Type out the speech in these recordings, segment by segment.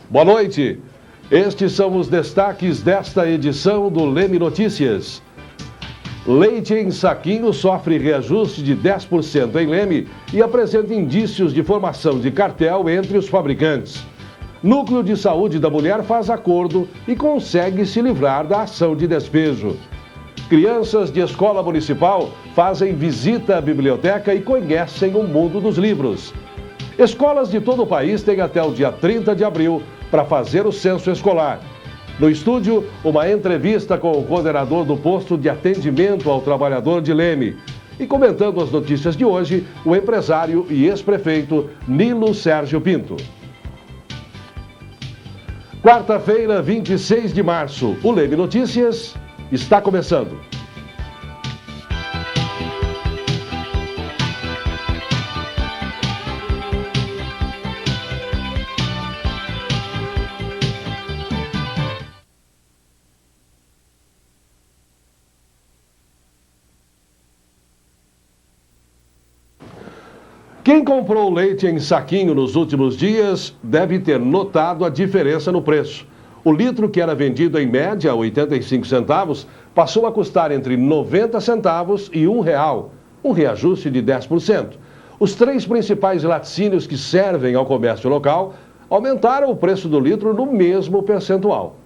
Boa noite. Estes são os destaques desta edição do Leme Notícias. Leite em saquinho sofre reajuste de 10% em Leme e apresenta indícios de formação de cartel entre os fabricantes. Núcleo de Saúde da Mulher faz acordo e consegue se livrar da ação de despejo. Crianças de escola municipal fazem visita à biblioteca e conhecem o mundo dos livros. Escolas de todo o país têm até o dia 30 de abril para fazer o censo escolar. No estúdio, uma entrevista com o coordenador do posto de atendimento ao trabalhador de Leme. E comentando as notícias de hoje, o empresário e ex-prefeito Nilo Sérgio Pinto. Quarta-feira, 26 de março, o Leme Notícias está começando. Quem comprou leite em saquinho nos últimos dias deve ter notado a diferença no preço. O litro, que era vendido em média a 85 centavos, passou a custar entre 90 centavos e R$1, um reajuste de 10%. Os três principais laticínios que servem ao comércio local aumentaram o preço do litro no mesmo percentual.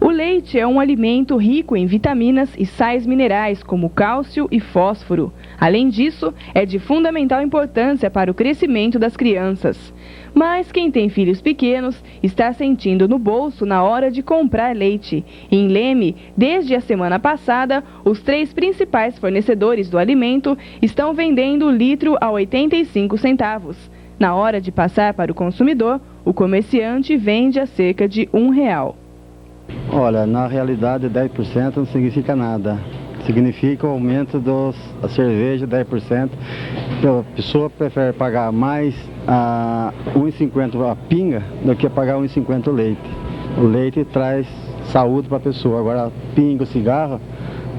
O leite é um alimento rico em vitaminas e sais minerais, como cálcio e fósforo. Além disso, é de fundamental importância para o crescimento das crianças. Mas quem tem filhos pequenos está sentindo no bolso na hora de comprar leite. Em Leme, desde a semana passada, os três principais fornecedores do alimento estão vendendo o litro a 85 centavos. Na hora de passar para o consumidor, o comerciante vende a cerca de R$1. Olha, na realidade 10% não significa nada. Significa o aumento da cerveja 10%. A pessoa prefere pagar mais a R$1,50 a pinga do que pagar R$1,50 o leite. O leite traz saúde para a pessoa, agora a pinga, o cigarro,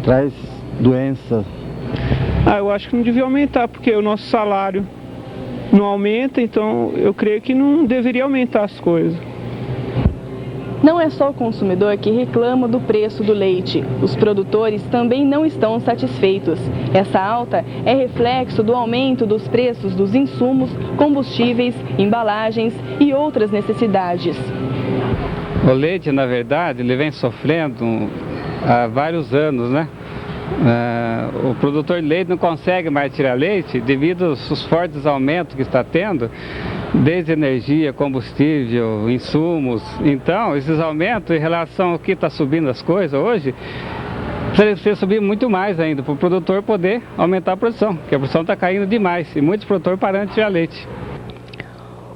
traz doença. Eu acho que não devia aumentar, porque o nosso salário não aumenta, então eu creio que não deveria aumentar as coisas. Não é só o consumidor que reclama do preço do leite. Os produtores também não estão satisfeitos. Essa alta é reflexo do aumento dos preços dos insumos, combustíveis, embalagens e outras necessidades. O leite, na verdade, ele vem sofrendo há vários anos, né? O produtor de leite não consegue mais tirar leite devido aos fortes aumentos que está tendo, desde energia, combustível, insumos. Então, esses aumentos em relação ao que está subindo as coisas hoje, precisa subir muito mais ainda para o produtor poder aumentar a produção, porque a produção está caindo demais e muitos produtores parando de tirar leite.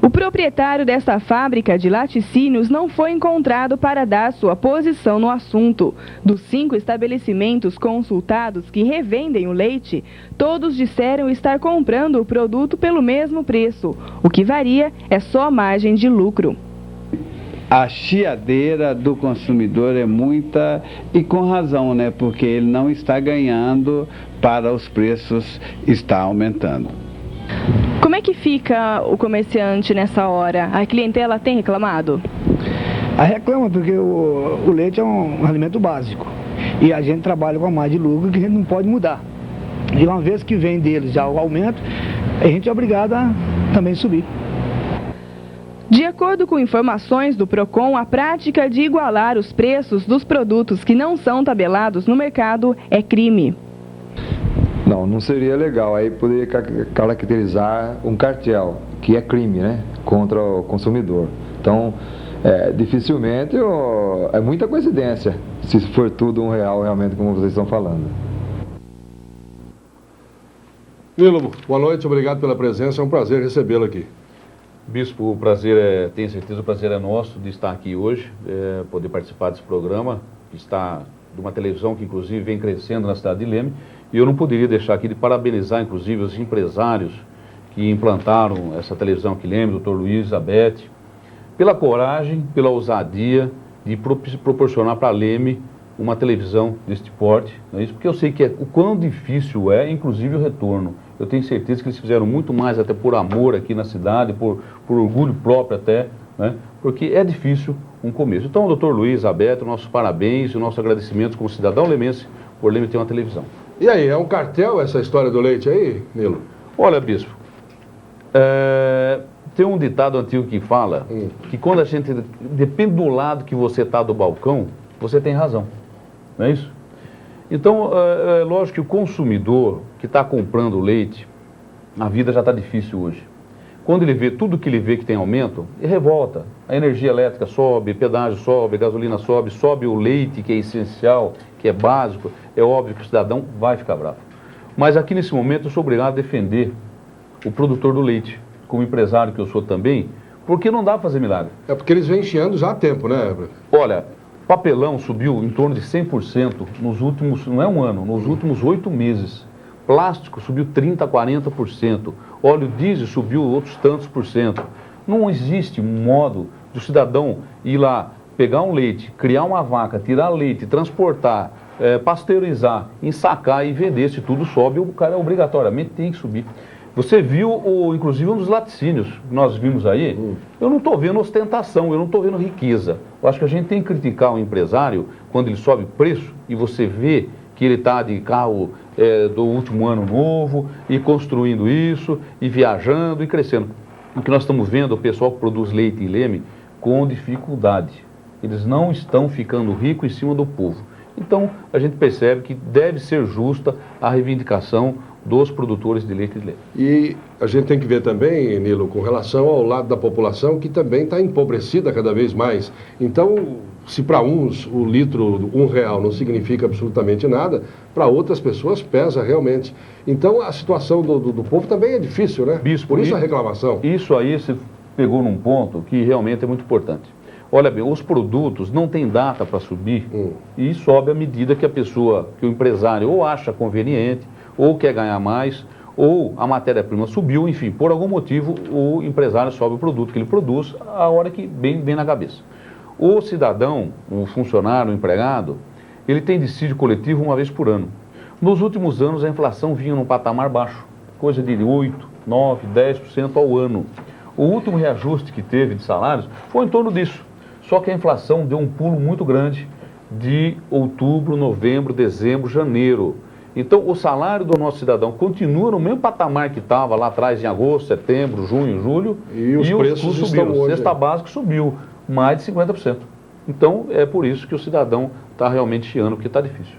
O proprietário desta fábrica de laticínios não foi encontrado para dar sua posição no assunto. Dos 5 estabelecimentos consultados que revendem o leite, todos disseram estar comprando o produto pelo mesmo preço. O que varia é só a margem de lucro. A chiadeira do consumidor é muita e com razão, né? Porque ele não está ganhando para os preços estar aumentando. Como é que fica o comerciante nessa hora? A clientela tem reclamado? Reclama porque o leite é um alimento básico e a gente trabalha com a margem de lucro que a gente não pode mudar. E uma vez que vem deles já o aumento, a gente é obrigado a também subir. De acordo com informações do Procon, a prática de igualar os preços dos produtos que não são tabelados no mercado é crime. Não seria legal, aí poderia caracterizar um cartel, que é crime, né, contra o consumidor. Então, dificilmente, é muita coincidência, se for tudo R$1 realmente, como vocês estão falando. Nilo, boa noite, obrigado pela presença, é um prazer recebê-lo aqui. Bispo, o prazer tenho certeza, o prazer é nosso de estar aqui hoje, poder participar desse programa, que está de uma televisão que inclusive vem crescendo na cidade de Leme, e eu não poderia deixar aqui de parabenizar inclusive os empresários que implantaram essa televisão aqui em Leme, doutor Luiz, Isabete, pela coragem, pela ousadia de proporcionar para Leme uma televisão deste porte, não é isso? Porque eu sei que o quão difícil é, inclusive, o retorno. Eu tenho certeza que eles fizeram muito mais até por amor aqui na cidade, por orgulho próprio até, né? Porque é difícil um começo. Então, doutor Luiz, Aberto, nossos parabéns e o nosso agradecimento como cidadão lemense por Leme ter uma televisão. E aí, é um cartel essa história do leite aí, Nilo? Olha, bispo, tem um ditado antigo que fala que quando a gente, depende do lado que você está do balcão, você tem razão, não é isso? Então, é lógico que o consumidor que está comprando leite, a vida já está difícil hoje. Quando ele vê tudo que ele vê que tem aumento, ele revolta. A energia elétrica sobe, pedágio sobe, gasolina sobe, sobe o leite, que é essencial, que é básico. É óbvio que o cidadão vai ficar bravo. Mas aqui nesse momento eu sou obrigado a defender o produtor do leite, como empresário que eu sou também, porque não dá para fazer milagre. É porque eles vêm chiando já há tempo, né? Olha, papelão subiu em torno de 100% nos últimos, não é um ano, nos últimos 8 meses. Plástico subiu 30%, 40%. Óleo diesel subiu outros tantos por cento. Não existe um modo do cidadão ir lá, pegar um leite, criar uma vaca, tirar leite, transportar, pasteurizar, ensacar e vender. Se tudo sobe, o cara obrigatoriamente tem que subir. Você viu, inclusive, um dos laticínios que nós vimos aí. Eu não estou vendo ostentação, eu não estou vendo riqueza. Eu acho que a gente tem que criticar o empresário quando ele sobe preço e você vê que ele está de carro do último ano novo e construindo isso e viajando e crescendo. O que nós estamos vendo, o pessoal que produz leite em Leme, com dificuldade. Eles não estão ficando ricos em cima do povo. Então, a gente percebe que deve ser justa a reivindicação dos produtores de leite de Leme. E a gente tem que ver também, Nilo, com relação ao lado da população que também está empobrecida cada vez mais. Então, se para uns o litro R$1 não significa absolutamente nada, para outras pessoas pesa realmente. Então, a situação do povo também é difícil, né? Bispo, por isso a reclamação. Isso aí você pegou num ponto que realmente é muito importante. Olha bem, os produtos não têm data para subir e sobe à medida que a pessoa, que o empresário ou acha conveniente, ou quer ganhar mais, ou a matéria-prima subiu, enfim, por algum motivo o empresário sobe o produto que ele produz a hora que bem na cabeça. O cidadão, o funcionário, o empregado, ele tem dissídio coletivo uma vez por ano. Nos últimos anos a inflação vinha num patamar baixo, coisa de 8%, 9%, 10% ao ano. O último reajuste que teve de salários foi em torno disso. Só que a inflação deu um pulo muito grande de outubro, novembro, dezembro, janeiro. Então, o salário do nosso cidadão continua no mesmo patamar que estava lá atrás, em agosto, setembro, junho, julho. E os preços subiram. A cesta básica subiu mais de 50%. Então, é por isso que o cidadão está realmente chiando, porque está difícil.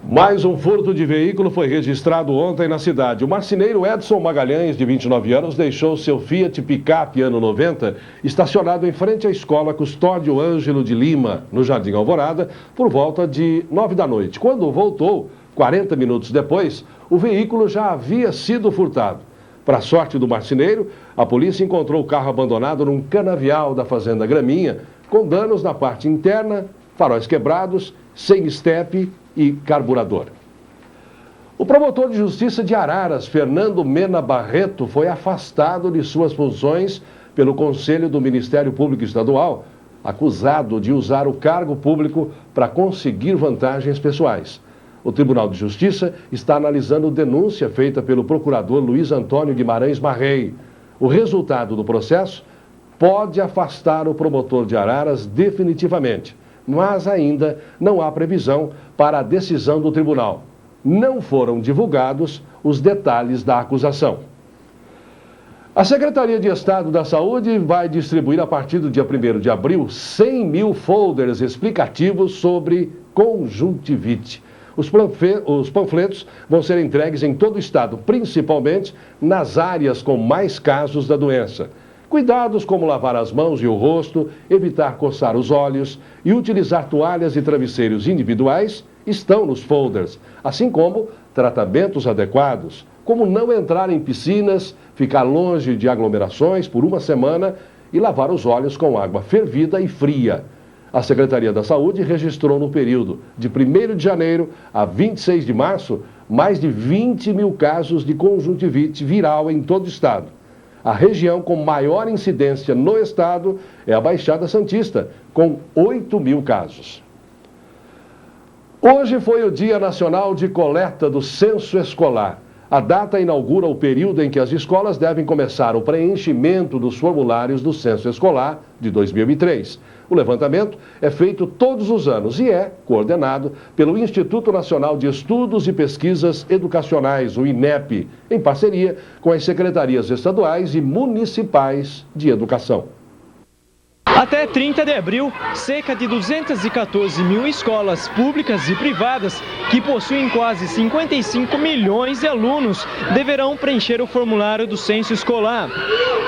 Mais um furto de veículo foi registrado ontem na cidade. O marceneiro Edson Magalhães, de 29 anos, deixou seu Fiat Picape ano 90 estacionado em frente à escola Custódio Ângelo de Lima, no Jardim Alvorada, por volta de 9 da noite. Quando voltou, 40 minutos depois, o veículo já havia sido furtado. Para a sorte do marceneiro, a polícia encontrou o carro abandonado num canavial da Fazenda Graminha, com danos na parte interna, faróis quebrados, sem estepe e carburador. O promotor de justiça de Araras, Fernando Mena Barreto, foi afastado de suas funções pelo Conselho do Ministério Público Estadual, acusado de usar o cargo público para conseguir vantagens pessoais. O Tribunal de Justiça está analisando denúncia feita pelo procurador Luiz Antônio Guimarães Marrei. O resultado do processo pode afastar o promotor de Araras definitivamente, mas ainda não há previsão para a decisão do tribunal. Não foram divulgados os detalhes da acusação. A Secretaria de Estado da Saúde vai distribuir a partir do dia 1º de abril 100 mil folders explicativos sobre conjuntivite. Os panfletos vão ser entregues em todo o estado, principalmente nas áreas com mais casos da doença. Cuidados como lavar as mãos e o rosto, evitar coçar os olhos e utilizar toalhas e travesseiros individuais estão nos folders, assim como tratamentos adequados, como não entrar em piscinas, ficar longe de aglomerações por uma semana e lavar os olhos com água fervida e fria. A Secretaria da Saúde registrou no período de 1º de janeiro a 26 de março mais de 20 mil casos de conjuntivite viral em todo o estado. A região com maior incidência no estado é a Baixada Santista, com 8 mil casos. Hoje foi o Dia Nacional de Coleta do Censo Escolar. A data inaugura o período em que as escolas devem começar o preenchimento dos formulários do Censo Escolar de 2003. O levantamento é feito todos os anos e é coordenado pelo Instituto Nacional de Estudos e Pesquisas Educacionais, o INEP, em parceria com as secretarias estaduais e municipais de educação. Até 30 de abril, cerca de 214 mil escolas públicas e privadas, que possuem quase 55 milhões de alunos, deverão preencher o formulário do censo escolar.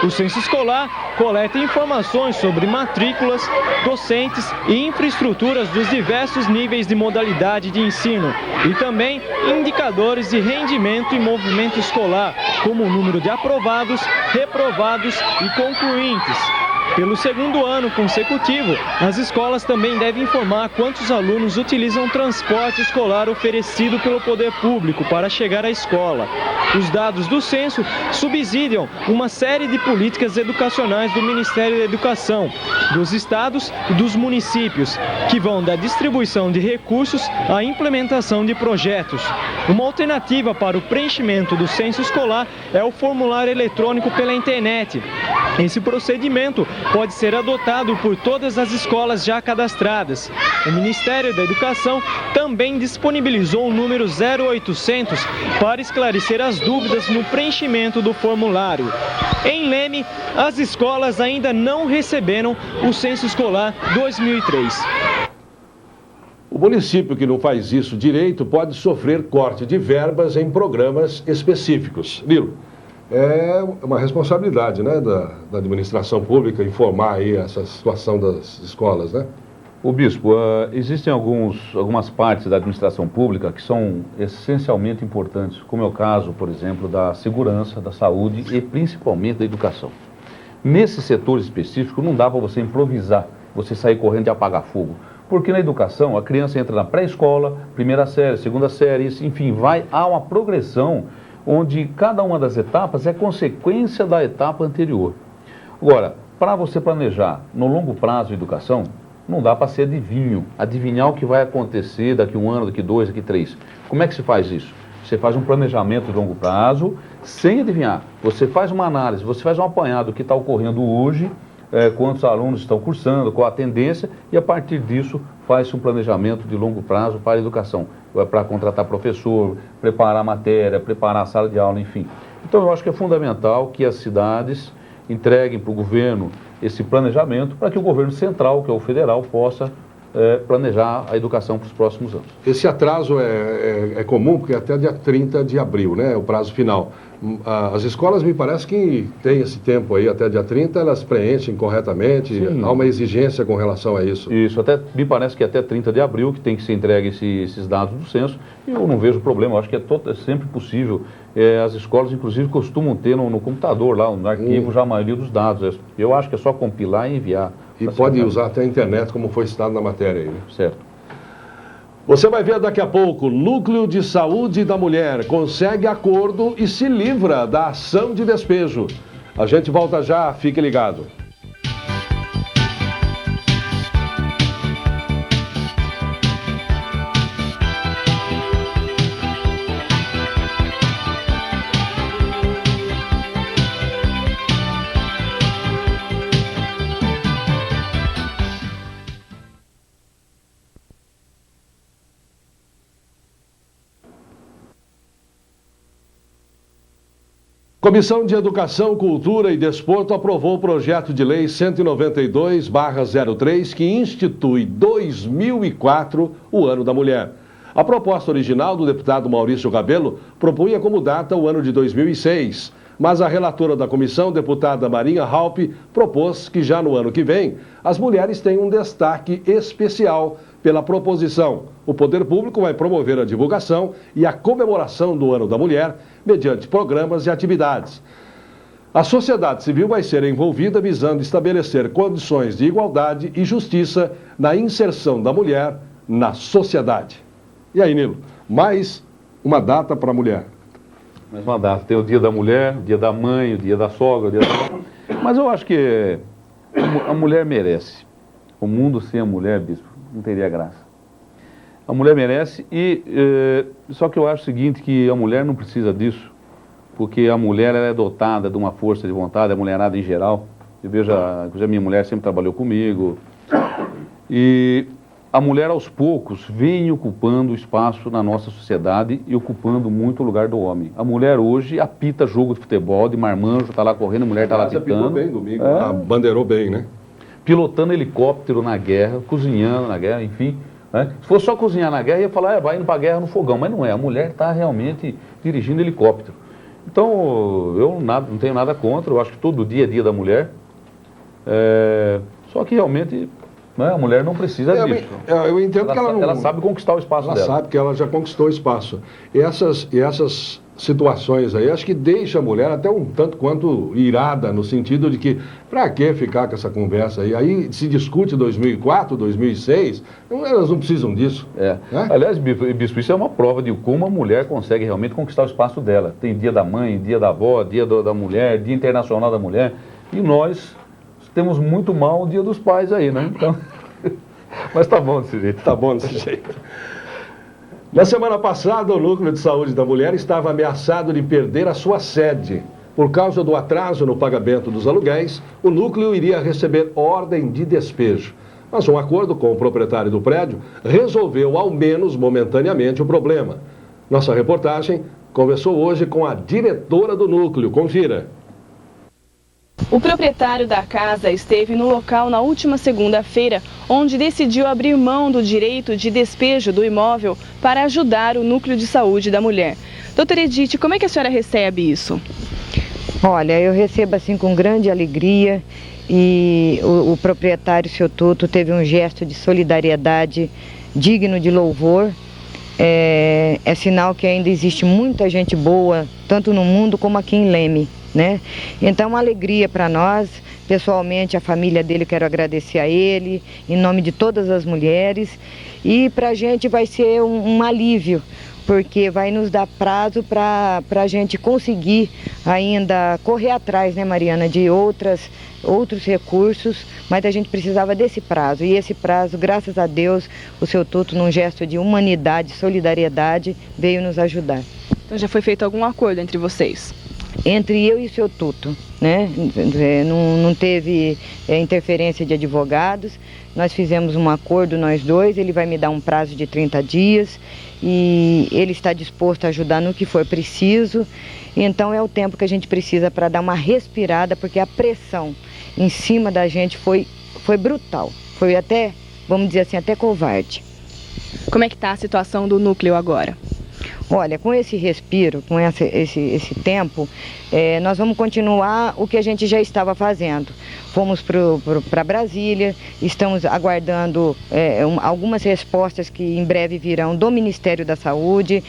O censo escolar coleta informações sobre matrículas, docentes e infraestruturas dos diversos níveis de modalidade de ensino e também indicadores de rendimento e movimento escolar, como o número de aprovados, reprovados e concluintes. Pelo segundo ano consecutivo, as escolas também devem informar quantos alunos utilizam transporte escolar oferecido pelo poder público para chegar à escola. Os dados do censo subsidiam uma série de políticas educacionais do Ministério da Educação, dos estados e dos municípios, que vão da distribuição de recursos à implementação de projetos. Uma alternativa para o preenchimento do censo escolar é o formulário eletrônico pela internet. Esse procedimento pode ser adotado por todas as escolas já cadastradas. O Ministério da Educação também disponibilizou o número 0800 para esclarecer as dúvidas no preenchimento do formulário. Em Leme, as escolas ainda não receberam o Censo Escolar 2003. O município que não faz isso direito pode sofrer corte de verbas em programas específicos. Nilo, é uma responsabilidade, né, da administração pública informar aí essa situação das escolas, né? O bispo, existem algumas partes da administração pública que são essencialmente importantes, como é o caso, por exemplo, da segurança, da saúde e principalmente da educação. Nesse setor específico não dá para você improvisar, você sair correndo e apagar fogo. Porque na educação a criança entra na pré-escola, primeira série, segunda série, enfim, há uma progressão onde cada uma das etapas é consequência da etapa anterior. Agora, para você planejar no longo prazo a educação, não dá para ser adivinhar o que vai acontecer daqui 1 ano, daqui 2, daqui 3. Como é que se faz isso? Você faz um planejamento de longo prazo, sem adivinhar. Você faz uma análise, você faz um apanhado do que está ocorrendo hoje, quantos alunos estão cursando, qual a tendência, e a partir disso faz-se um planejamento de longo prazo para a educação, para contratar professor, preparar a matéria, preparar a sala de aula, enfim. Então eu acho que é fundamental que as cidades entreguem para o governo esse planejamento para que o governo central, que é o federal, possa planejar a educação para os próximos anos. Esse atraso é comum, porque até dia 30 de abril, né, é o prazo final. As escolas, me parece que tem esse tempo aí, até dia 30, elas preenchem corretamente. Sim. Há uma exigência com relação a isso. Isso, me parece que até 30 de abril que tem que ser entregue esses dados do censo, e eu não vejo problema, eu acho que é sempre possível. As escolas, inclusive, costumam ter no computador, lá no arquivo, já a maioria dos dados. Eu acho que é só compilar e enviar. E pode usar até a internet, como foi citado na matéria aí, né? Certo. Você vai ver daqui a pouco, Núcleo de Saúde da Mulher consegue acordo e se livra da ação de despejo. A gente volta já, fique ligado. Comissão de Educação, Cultura e Desporto aprovou o projeto de lei 192/03, que institui 2004 o Ano da Mulher. A proposta original do deputado Maurício Rabelo propunha como data o ano de 2006, mas a relatora da comissão, deputada Marinha Halpe, propôs que já no ano que vem as mulheres tenham um destaque especial pela proposição. O poder público vai promover a divulgação e a comemoração do Ano da Mulher mediante programas e atividades. A sociedade civil vai ser envolvida visando estabelecer condições de igualdade e justiça na inserção da mulher na sociedade. E aí, Nilo, mais uma data para a mulher. Mais uma data. Tem o Dia da Mulher, o Dia da Mãe, o Dia da Sogra, o Dia da... Mas eu acho que a mulher merece. O mundo sem a mulher, bispo, não teria graça. A mulher merece só que eu acho o seguinte, que a mulher não precisa disso, porque a mulher ela é dotada de uma força de vontade, a mulherada em geral. Eu vejo, inclusive a minha mulher sempre trabalhou comigo, e a mulher aos poucos vem ocupando espaço na nossa sociedade e ocupando muito o lugar do homem. A mulher hoje apita jogo de futebol, de marmanjo, está lá correndo, a mulher está lá apitando. Bem domingo, bandeirou bem, né? Pilotando helicóptero na guerra, cozinhando na guerra, enfim. Né? Se fosse só cozinhar na guerra, ia falar, vai indo para a guerra no fogão, mas não é, a mulher está realmente dirigindo helicóptero. Então, eu não tenho nada contra, eu acho que todo dia é dia da mulher, só que realmente, né, a mulher não precisa disso. Eu entendo que ela não... Ela sabe conquistar o espaço dela. Ela sabe que ela já conquistou o espaço. E essas situações aí, acho que deixa a mulher até um tanto quanto irada, no sentido de que, para que ficar com essa conversa aí? Aí se discute 2004, 2006, elas não precisam disso. Né? Aliás, Bispo, isso é uma prova de como a mulher consegue realmente conquistar o espaço dela. Tem dia da mãe, dia da avó, dia da mulher, dia internacional da mulher, e nós temos muito mal o dia dos pais aí, né? Então, mas tá bom desse jeito. Tá bom desse jeito. Na semana passada, o Núcleo de Saúde da Mulher estava ameaçado de perder a sua sede. Por causa do atraso no pagamento dos aluguéis, o núcleo iria receber ordem de despejo. Mas um acordo com o proprietário do prédio resolveu, ao menos momentaneamente, o problema. Nossa reportagem conversou hoje com a diretora do núcleo. Confira. O proprietário da casa esteve no local na última segunda-feira, onde decidiu abrir mão do direito de despejo do imóvel para ajudar o Núcleo de Saúde da Mulher. Doutora Edith, como é que a senhora recebe isso? Olha, eu recebo assim com grande alegria, e o proprietário, seu Tuto, teve um gesto de solidariedade digno de louvor. É sinal que ainda existe muita gente boa, tanto no mundo como aqui em Leme, né? Então, uma alegria para nós, pessoalmente, a família dele, quero agradecer a ele, em nome de todas as mulheres, e para a gente vai ser um alívio, porque vai nos dar prazo para a gente conseguir ainda correr atrás, né, Mariana, de outros recursos, mas a gente precisava desse prazo, e esse prazo, graças a Deus, o seu Tuto, num gesto de humanidade, solidariedade, veio nos ajudar. Então já foi feito algum acordo entre vocês? Entre eu e o seu Tuto, né? Não teve interferência de advogados, nós fizemos um acordo, nós dois, ele vai me dar um prazo de 30 dias e ele está disposto a ajudar no que for preciso, então é o tempo que a gente precisa para dar uma respirada, porque a pressão em cima da gente foi brutal, foi até, vamos dizer assim, até covarde. Como é que está a situação do núcleo agora? Olha, com esse respiro, com esse tempo, nós vamos continuar o que a gente já estava fazendo. Fomos para Brasília, estamos aguardando algumas respostas que em breve virão do Ministério da Saúde,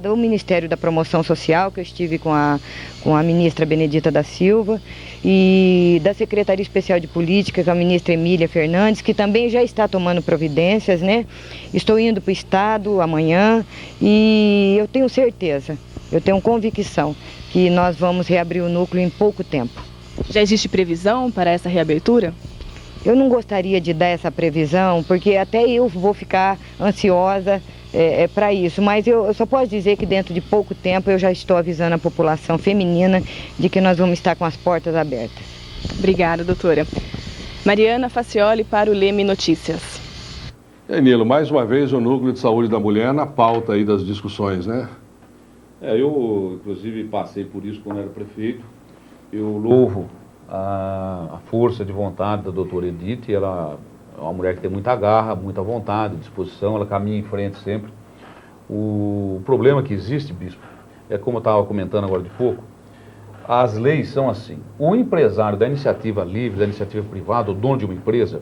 do Ministério da Promoção Social, que eu estive com a ministra Benedita da Silva, e da Secretaria Especial de Política, com a ministra Emília Fernandes, que também já está tomando providências, né? Estou indo para o Estado amanhã e eu tenho certeza, eu tenho convicção que nós vamos reabrir o núcleo em pouco tempo. Já existe previsão para essa reabertura? Eu não gostaria de dar essa previsão, porque até eu vou ficar ansiosa para isso, mas eu só posso dizer que dentro de pouco tempo eu já estou avisando a população feminina de que nós vamos estar com as portas abertas. Obrigada, doutora. Mariana Facioli para o Leme Notícias. E aí, Nilo, mais uma vez o Núcleo de Saúde da Mulher na pauta aí das discussões, né? Eu, inclusive, passei por isso quando era prefeito. Eu louvo a força de vontade da doutora Edith. Ela é uma mulher que tem muita garra, muita vontade, disposição, ela caminha em frente sempre. O problema que existe, Bispo, é como eu estava comentando agora de pouco, as leis são assim. O empresário da iniciativa livre, da iniciativa privada, o dono de uma empresa,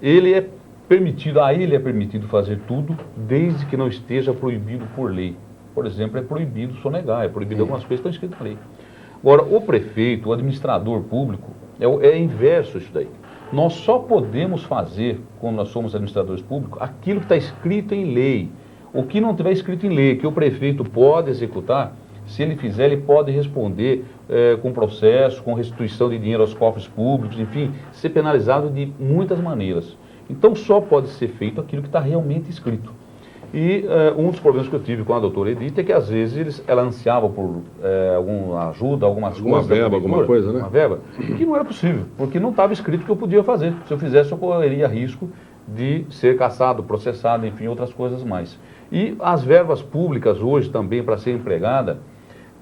a ele é permitido fazer tudo desde que não esteja proibido por lei. Por exemplo, é proibido sonegar, é proibido algumas coisas que estão escritas na lei. Agora, o prefeito, o administrador público, é inverso isso daí. Nós só podemos fazer, quando nós somos administradores públicos, aquilo que está escrito em lei. O que não estiver escrito em lei, que o prefeito pode executar, se ele fizer, ele pode responder com processo, com restituição de dinheiro aos cofres públicos, enfim, ser penalizado de muitas maneiras. Então, só pode ser feito aquilo que está realmente escrito. E um dos problemas que eu tive com a doutora Edith é que às vezes ela ansiava por alguma ajuda, algumas coisas. Uma verba, alguma coisa, né? Uma verba, que não era possível, porque não estava escrito que eu podia fazer. Se eu fizesse, eu correria risco de ser caçado, processado, enfim, outras coisas mais. E as verbas públicas hoje também, para ser empregada,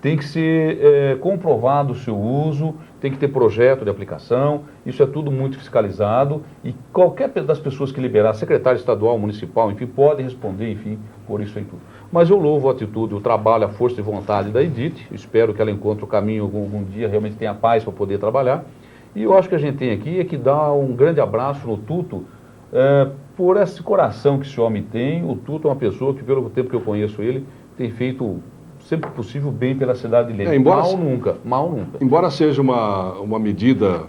tem que ser comprovado o seu uso, tem que ter projeto de aplicação, isso é tudo muito fiscalizado e qualquer das pessoas que liberar, secretário estadual, municipal, enfim, pode responder, enfim, por isso aí tudo. Mas eu louvo a atitude, o trabalho, a força de vontade da Edith, espero que ela encontre o caminho algum dia, realmente tenha paz para poder trabalhar. E eu acho que a gente tem aqui é que dar um grande abraço no Tuto, por esse coração que esse homem tem. O Tuto é uma pessoa que, pelo tempo que eu conheço ele, tem feito sempre que possível bem pela cidade de Leme. Mal nunca. Embora seja uma medida,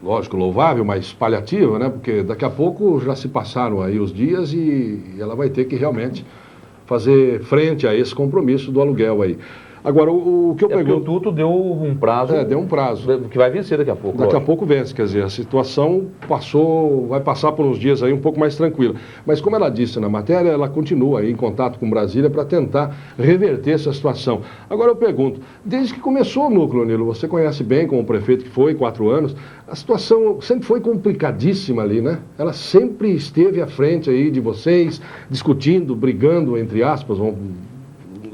lógico, louvável, mas paliativa, né? Porque daqui a pouco já se passaram aí os dias e ela vai ter que realmente fazer frente a esse compromisso do aluguel aí. Agora, o que eu pergunto... O Tuto deu um prazo... deu um prazo. Que vai vencer daqui a pouco. Daqui a pouco vence, quer dizer, a situação vai passar por uns dias aí um pouco mais tranquila. Mas como ela disse na matéria, ela continua aí em contato com Brasília para tentar reverter essa situação. Agora eu pergunto, desde que começou o núcleo, Nilo, você conhece bem como prefeito que foi, 4 anos, a situação sempre foi complicadíssima ali, né? Ela sempre esteve à frente aí de vocês, discutindo, brigando, entre aspas,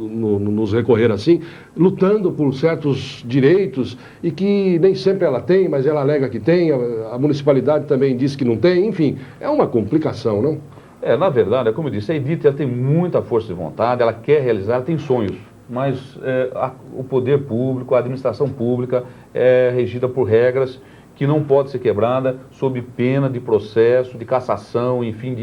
nos recorrer assim, lutando por certos direitos e que nem sempre ela tem, mas ela alega que tem, a municipalidade também diz que não tem, enfim, é uma complicação, não? Na verdade, é como eu disse, a Edith ela tem muita força de vontade, ela quer realizar, ela tem sonhos, mas o poder público, a administração pública é regida por regras que não pode ser quebrada sob pena de processo, de cassação, enfim,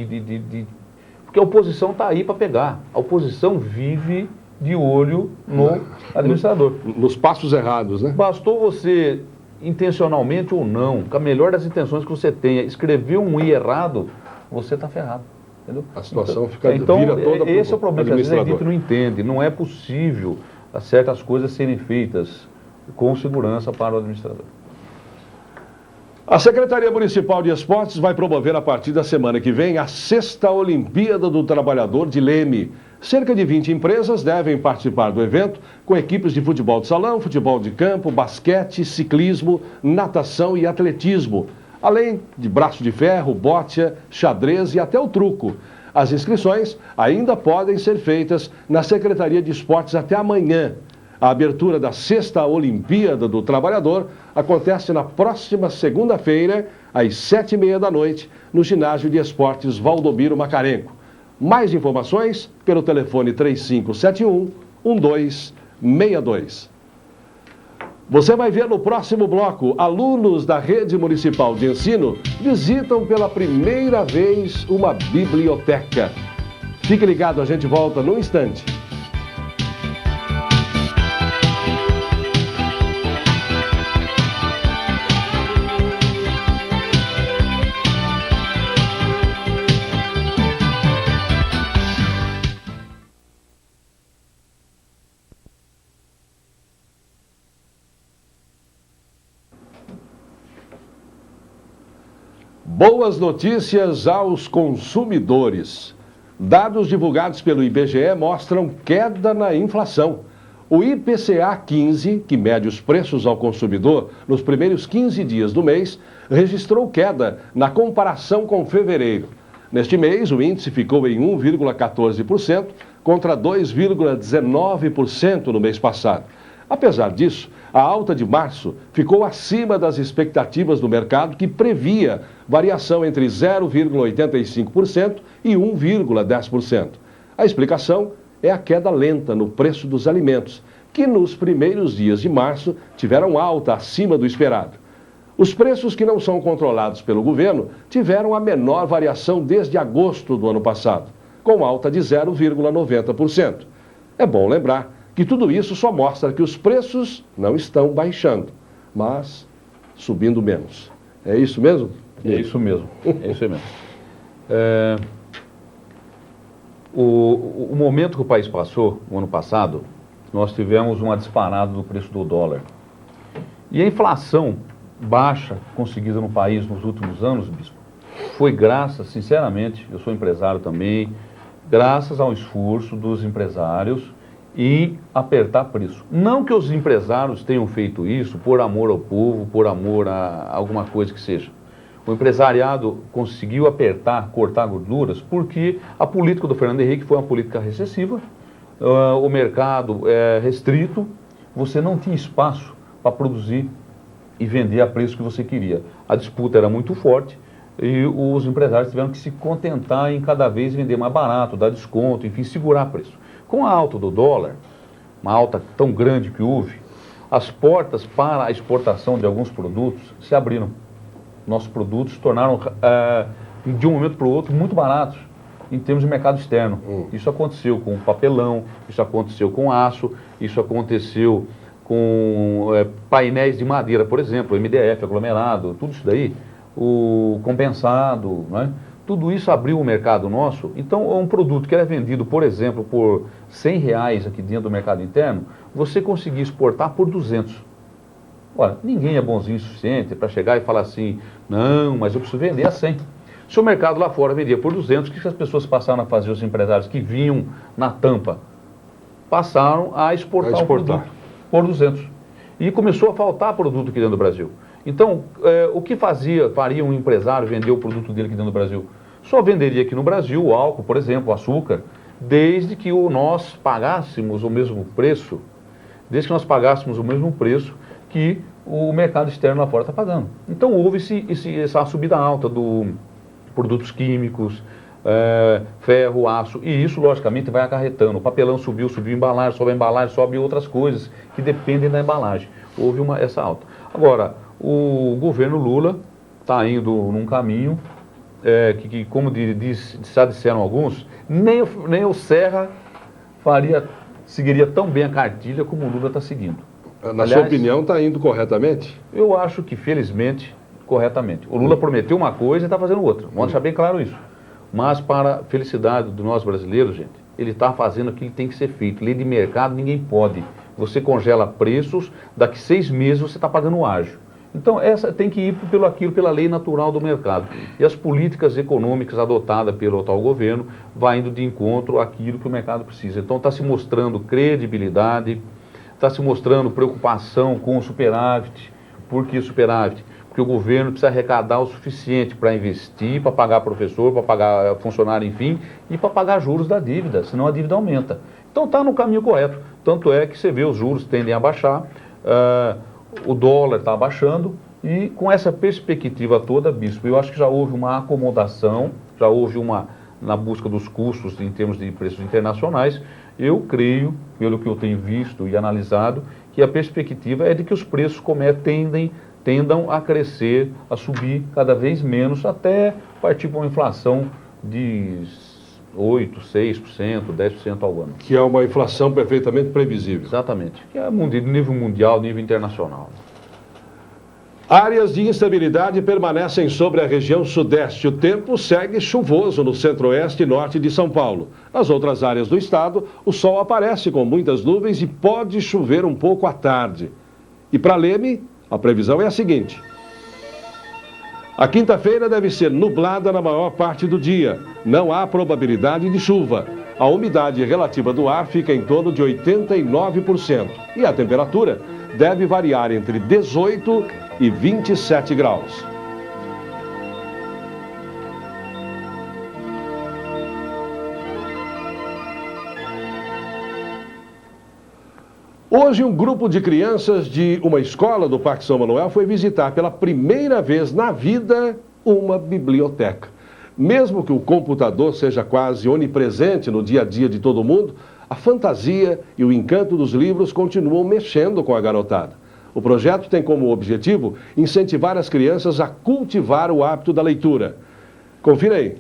porque a oposição está aí para pegar, a oposição vive de olho no administrador. Nos passos errados, né? Bastou você, intencionalmente ou não, com a melhor das intenções que você tenha, escrever um I errado, você está ferrado. Entendeu? A situação vira toda esse é o problema, que às vezes a gente não entende. Não é possível certas coisas serem feitas com segurança para o administrador. A Secretaria Municipal de Esportes vai promover a partir da semana que vem a 6ª Olimpíada do Trabalhador de Leme. Cerca de 20 empresas devem participar do evento, com equipes de futebol de salão, futebol de campo, basquete, ciclismo, natação e atletismo, além de braço de ferro, bote, xadrez e até o truco. As inscrições ainda podem ser feitas na Secretaria de Esportes até amanhã. A abertura da 6ª Olimpíada do Trabalhador acontece na próxima segunda-feira, às 7h30 da noite, no Ginásio de Esportes Valdomiro Macarenco. Mais informações pelo telefone 3571-1262. Você vai ver no próximo bloco, alunos da Rede Municipal de Ensino visitam pela primeira vez uma biblioteca. Fique ligado, a gente volta num instante. Boas notícias aos consumidores. Dados divulgados pelo IBGE mostram queda na inflação. O IPCA 15, que mede os preços ao consumidor nos primeiros 15 dias do mês, registrou queda na comparação com fevereiro. Neste mês, o índice ficou em 1,14% contra 2,19% no mês passado. Apesar disso, a alta de março ficou acima das expectativas do mercado, que previa variação entre 0,85% e 1,10%. A explicação é a queda lenta no preço dos alimentos, que nos primeiros dias de março tiveram alta acima do esperado. Os preços que não são controlados pelo governo tiveram a menor variação desde agosto do ano passado, com alta de 0,90%. É bom lembrar que tudo isso só mostra que os preços não estão baixando, mas subindo menos. É isso mesmo? É isso mesmo. É isso mesmo. O momento que o país passou, o ano passado, nós tivemos uma disparada do preço do dólar. E a inflação baixa conseguida no país nos últimos anos, Bispo, foi graças, sinceramente, eu sou empresário também, graças ao esforço dos empresários em apertar preço. Não que os empresários tenham feito isso por amor ao povo, por amor a alguma coisa que seja. O empresariado conseguiu apertar, cortar gorduras, porque a política do Fernando Henrique foi uma política recessiva, o mercado é restrito, você não tinha espaço para produzir e vender a preço que você queria. A disputa era muito forte e os empresários tiveram que se contentar em cada vez vender mais barato, dar desconto, enfim, segurar preço. Com a alta do dólar, uma alta tão grande que houve, as portas para a exportação de alguns produtos se abriram. Nossos produtos se tornaram, de um momento para o outro, muito baratos em termos de mercado externo. Isso aconteceu com papelão, isso aconteceu com aço, isso aconteceu com painéis de madeira, por exemplo, MDF, aglomerado, tudo isso daí, o compensado, né? Tudo isso abriu o mercado nosso. Então, um produto que era vendido, por exemplo, por R$100 aqui dentro do mercado interno, você conseguia exportar por 200. Ora, ninguém é bonzinho o suficiente para chegar e falar assim, não, mas eu preciso vender a 100. Se o mercado lá fora vendia por 200, o que as pessoas passaram a fazer, os empresários que vinham na tampa? Passaram a exportar o produto por 200. E começou a faltar produto aqui dentro do Brasil. Então, o que faria um empresário vender o produto dele aqui dentro do Brasil? Só venderia aqui no Brasil o álcool, por exemplo, o açúcar, desde que nós pagássemos o mesmo preço, que o mercado externo lá fora está pagando. Então, houve essa subida alta do produtos químicos, ferro, aço, e isso, logicamente, vai acarretando. O papelão subiu a embalagem, sobe outras coisas que dependem da embalagem. Houve essa alta. Agora, o governo Lula está indo num caminho que como já disseram alguns, nem o Serra seguiria tão bem a cartilha como o Lula está seguindo. Na sua opinião, está indo corretamente? Eu acho que, felizmente, corretamente. O Lula prometeu uma coisa e está fazendo outra. Vamos deixar bem claro isso. Mas, para a felicidade de nós brasileiros, gente, ele está fazendo aquilo que tem que ser feito. Lei de mercado, ninguém pode. Você congela preços, daqui 6 meses você está pagando ágio. Então, essa tem que ir pela lei natural do mercado. E as políticas econômicas adotadas pelo atual governo vai indo de encontro àquilo que o mercado precisa. Então, está se mostrando credibilidade, está se mostrando preocupação com o superávit. Por que superávit? Porque o governo precisa arrecadar o suficiente para investir, para pagar professor, para pagar funcionário, enfim, e para pagar juros da dívida, senão a dívida aumenta. Então está no caminho correto. Tanto é que você vê os juros tendem a baixar, o dólar está abaixando, e com essa perspectiva toda, Bispo, eu acho que já houve uma acomodação, já houve na busca dos custos em termos de preços internacionais. Eu creio, pelo que eu tenho visto e analisado, que a perspectiva é de que os preços tendam a crescer, a subir cada vez menos, até partir para uma inflação de 8%, 6%, 10% ao ano. Que é uma inflação perfeitamente previsível. Exatamente. Que é nível mundial, nível internacional. Áreas de instabilidade permanecem sobre a região sudeste. O tempo segue chuvoso no centro-oeste e norte de São Paulo. Nas outras áreas do estado, o sol aparece com muitas nuvens e pode chover um pouco à tarde. E para Leme, a previsão é a seguinte. A quinta-feira deve ser nublada na maior parte do dia. Não há probabilidade de chuva. A umidade relativa do ar fica em torno de 89%. E a temperatura deve variar entre 18 e 27 graus. Hoje, um grupo de crianças de uma escola do Parque São Manuel foi visitar pela primeira vez na vida uma biblioteca. Mesmo que o computador seja quase onipresente no dia a dia de todo mundo, a fantasia e o encanto dos livros continuam mexendo com a garotada. O projeto tem como objetivo incentivar as crianças a cultivar o hábito da leitura. Confira aí.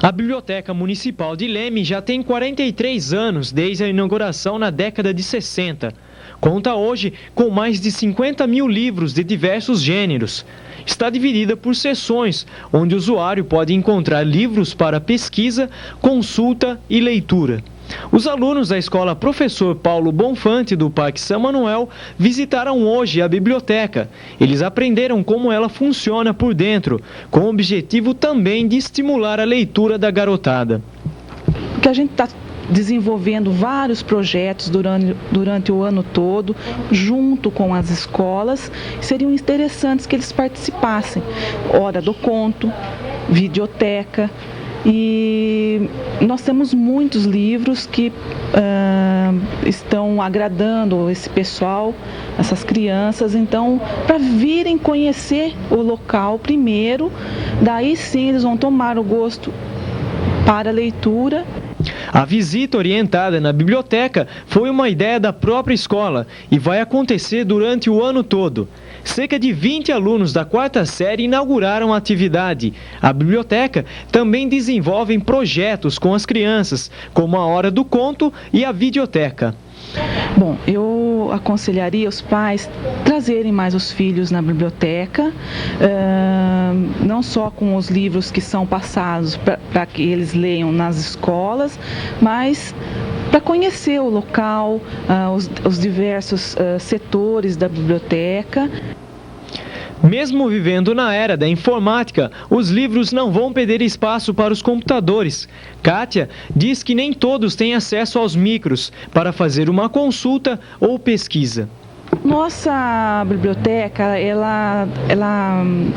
A Biblioteca Municipal de Leme já tem 43 anos desde a inauguração na década de 60. Conta hoje com mais de 50 mil livros de diversos gêneros. Está dividida por seções, onde o usuário pode encontrar livros para pesquisa, consulta e leitura. Os alunos da escola Professor Paulo Bonfante do Parque São Manuel visitaram hoje a biblioteca. Eles aprenderam como ela funciona por dentro, com o objetivo também de estimular a leitura da garotada. Porque a gente está desenvolvendo vários projetos durante o ano todo, junto com as escolas, seriam interessantes que eles participassem. Hora do conto, videoteca. E nós temos muitos livros que estão agradando esse pessoal, essas crianças, então, para virem conhecer o local primeiro, daí sim eles vão tomar o gosto para a leitura. A visita orientada na biblioteca foi uma ideia da própria escola e vai acontecer durante o ano todo. Cerca de 20 alunos da 4ª série inauguraram a atividade. A biblioteca também desenvolve projetos com as crianças, como a Hora do Conto e a videoteca. Bom, eu aconselharia os pais trazerem mais os filhos na biblioteca, não só com os livros que são passados para que eles leiam nas escolas, mas para conhecer o local, os diversos setores da biblioteca. Mesmo vivendo na era da informática, os livros não vão perder espaço para os computadores. Kátia diz que nem todos têm acesso aos micros para fazer uma consulta ou pesquisa. Nossa biblioteca, ela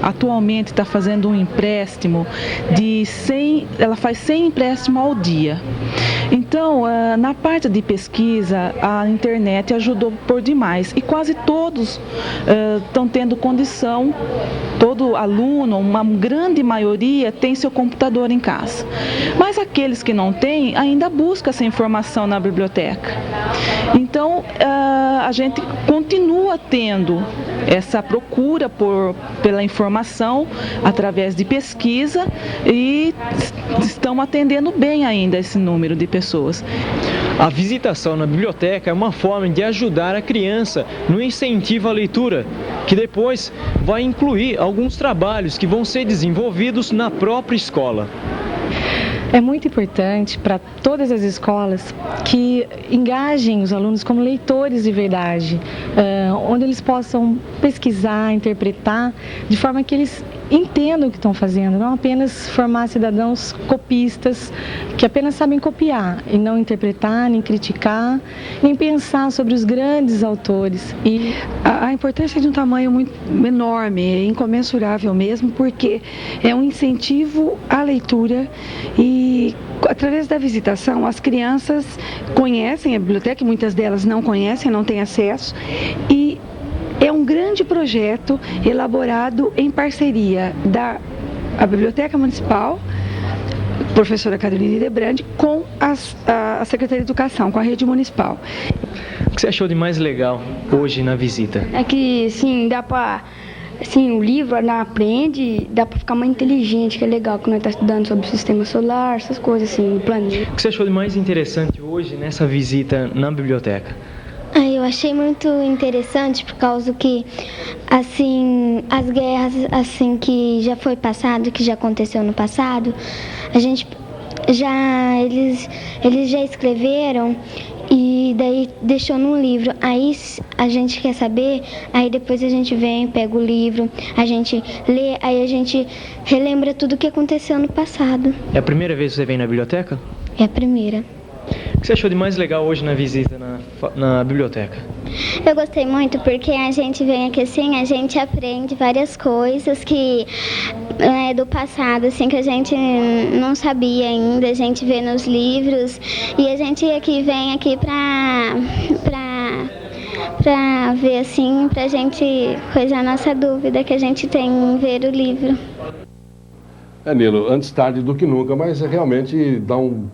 atualmente está fazendo um empréstimo de 100, ela faz 100 empréstimos ao dia. Então, na parte de pesquisa, a internet ajudou por demais e quase todos estão tendo condição, todo aluno, uma grande maioria, tem seu computador em casa. Mas aqueles que não têm, ainda buscam essa informação na biblioteca. Então, a gente continua tendo essa procura pela informação através de pesquisa e estão atendendo bem ainda esse número de pessoas. A visitação na biblioteca é uma forma de ajudar a criança no incentivo à leitura, que depois vai incluir alguns trabalhos que vão ser desenvolvidos na própria escola. É muito importante para todas as escolas que engajem os alunos como leitores de verdade, onde eles possam pesquisar, interpretar, de forma que eles entendam o que estão fazendo, não apenas formar cidadãos copistas que apenas sabem copiar e não interpretar, nem criticar, nem pensar sobre os grandes autores. E a importância de um tamanho muito enorme, incomensurável mesmo, porque é um incentivo à leitura e através da visitação as crianças conhecem a biblioteca, muitas delas não conhecem, não têm acesso, e é um grande projeto elaborado em parceria da Biblioteca Municipal, professora Carolina Idebrandi, com a Secretaria de Educação, com a rede municipal. O que você achou de mais legal hoje na visita? É que, sim, dá para... Assim, o livro aprende, dá para ficar mais inteligente, que é legal, quando nós estamos estudando sobre o sistema solar, essas coisas assim, o planeta. O que você achou de mais interessante hoje nessa visita na biblioteca? Eu achei muito interessante por causa que, assim, as guerras, assim, que já foi passado, que já aconteceu no passado, eles já escreveram e daí deixou num livro. Aí a gente quer saber, aí depois a gente vem, pega o livro, a gente lê, aí a gente relembra tudo o que aconteceu no passado. É a primeira vez que você vem na biblioteca? É a primeira. O que você achou de mais legal hoje na visita na biblioteca? Eu gostei muito porque a gente vem aqui assim, a gente aprende várias coisas que do passado, assim, que a gente não sabia ainda, a gente vê nos livros e a gente vem aqui pra ver, assim, pra gente coisar a nossa dúvida que a gente tem em ver o livro. Nilo, antes tarde do que nunca, mas realmente dá um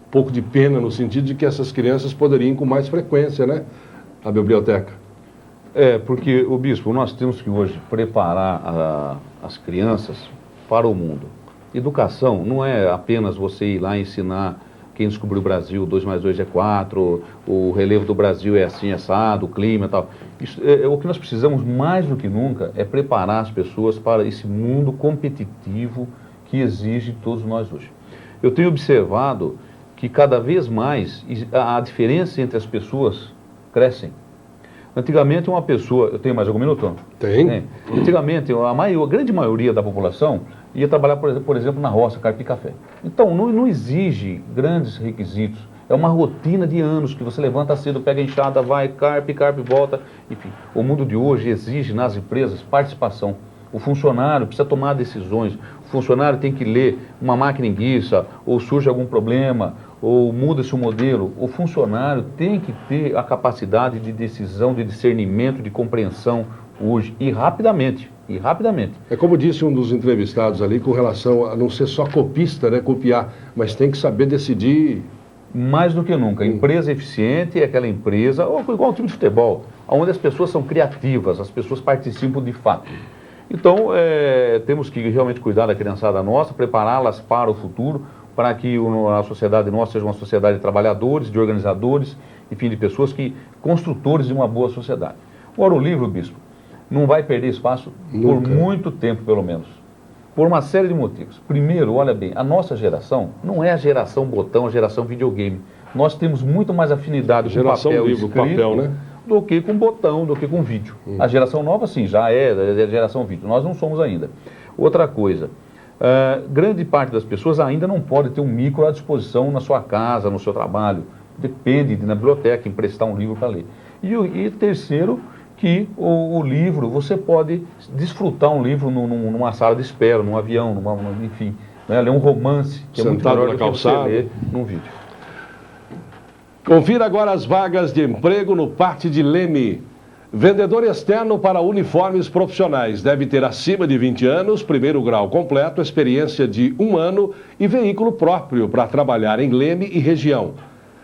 pouco de pena no sentido de que essas crianças poderiam ir com mais frequência, né, à biblioteca. Porque, o bispo, nós temos que hoje preparar as crianças para o mundo. Educação não é apenas você ir lá ensinar quem descobriu o Brasil, 2 mais 2 é 4, o relevo do Brasil é assim, assado, o clima e tal. O que nós precisamos mais do que nunca é preparar as pessoas para esse mundo competitivo que exige todos nós hoje. Eu tenho observado que cada vez mais a diferença entre as pessoas crescem. Antigamente uma pessoa... Eu tenho mais algum minuto? Tem. Antigamente a grande maioria da população ia trabalhar, por exemplo, na roça, carpir café. Então não exige grandes requisitos. É uma rotina de anos que você levanta cedo, pega a enxada, vai, carpe, volta. Enfim, o mundo de hoje exige nas empresas participação. O funcionário precisa tomar decisões. O funcionário tem que ler uma máquina enguiça, ou surge algum problema, ou muda-se o modelo. O funcionário tem que ter a capacidade de decisão, de discernimento, de compreensão hoje, e rapidamente. É como disse um dos entrevistados ali, com relação a não ser só copista, né, copiar, mas tem que saber decidir. Mais do que nunca. A empresa eficiente é aquela empresa, igual ao time de futebol, onde as pessoas são criativas, as pessoas participam de fato. Então, temos que realmente cuidar da criançada nossa, prepará-las para o futuro, para que a sociedade nossa seja uma sociedade de trabalhadores, de organizadores, enfim, de pessoas construtores de uma boa sociedade. Agora, o livro, Bispo, não vai perder espaço por muito tempo, pelo menos. Por uma série de motivos. Primeiro, olha bem, a nossa geração não é a geração botão, a geração videogame. Nós temos muito mais afinidade com papel escrito, papel, né? do que com botão, do que com vídeo. A geração nova, sim, já é a geração vídeo. Nós não somos ainda. Outra coisa, grande parte das pessoas ainda não pode ter um micro à disposição na sua casa, no seu trabalho. Depende de ir na biblioteca, emprestar um livro para ler. E terceiro, que o livro, você pode desfrutar um livro numa sala de espera, num avião, enfim, né? Ler um romance, que sentado é muito melhor na do que calçada, você ler num vídeo. Confira agora as vagas de emprego no Pátio de Leme. Vendedor externo para uniformes profissionais. Deve ter acima de 20 anos, primeiro grau completo, experiência de 1 ano e veículo próprio para trabalhar em Leme e região.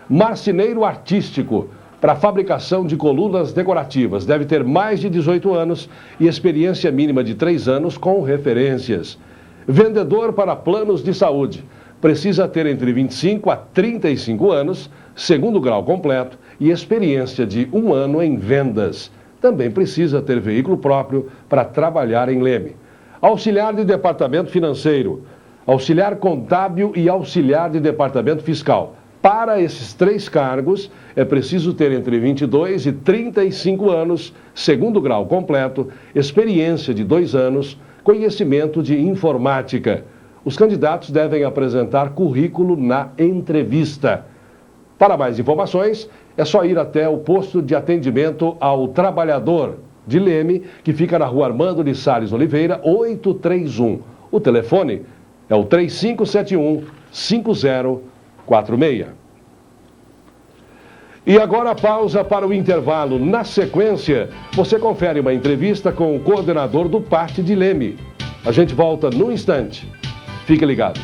Marceneiro artístico. Para fabricação de colunas decorativas, deve ter mais de 18 anos e experiência mínima de 3 anos com referências. Vendedor para planos de saúde, precisa ter entre 25 a 35 anos, segundo grau completo e experiência de 1 ano em vendas. Também precisa ter veículo próprio para trabalhar em Leme. Auxiliar de departamento financeiro, auxiliar contábil e auxiliar de departamento fiscal. Para esses 3 cargos, é preciso ter entre 22 e 35 anos, segundo grau completo, experiência de 2 anos, conhecimento de informática. Os candidatos devem apresentar currículo na entrevista. Para mais informações, é só ir até o posto de atendimento ao trabalhador de Leme, que fica na rua Armando de Salles Oliveira, 831. O telefone é o 3571-5046. E agora pausa para o intervalo. Na sequência, você confere uma entrevista com o coordenador do Pátio de Leme. A gente volta num instante. Fique ligado.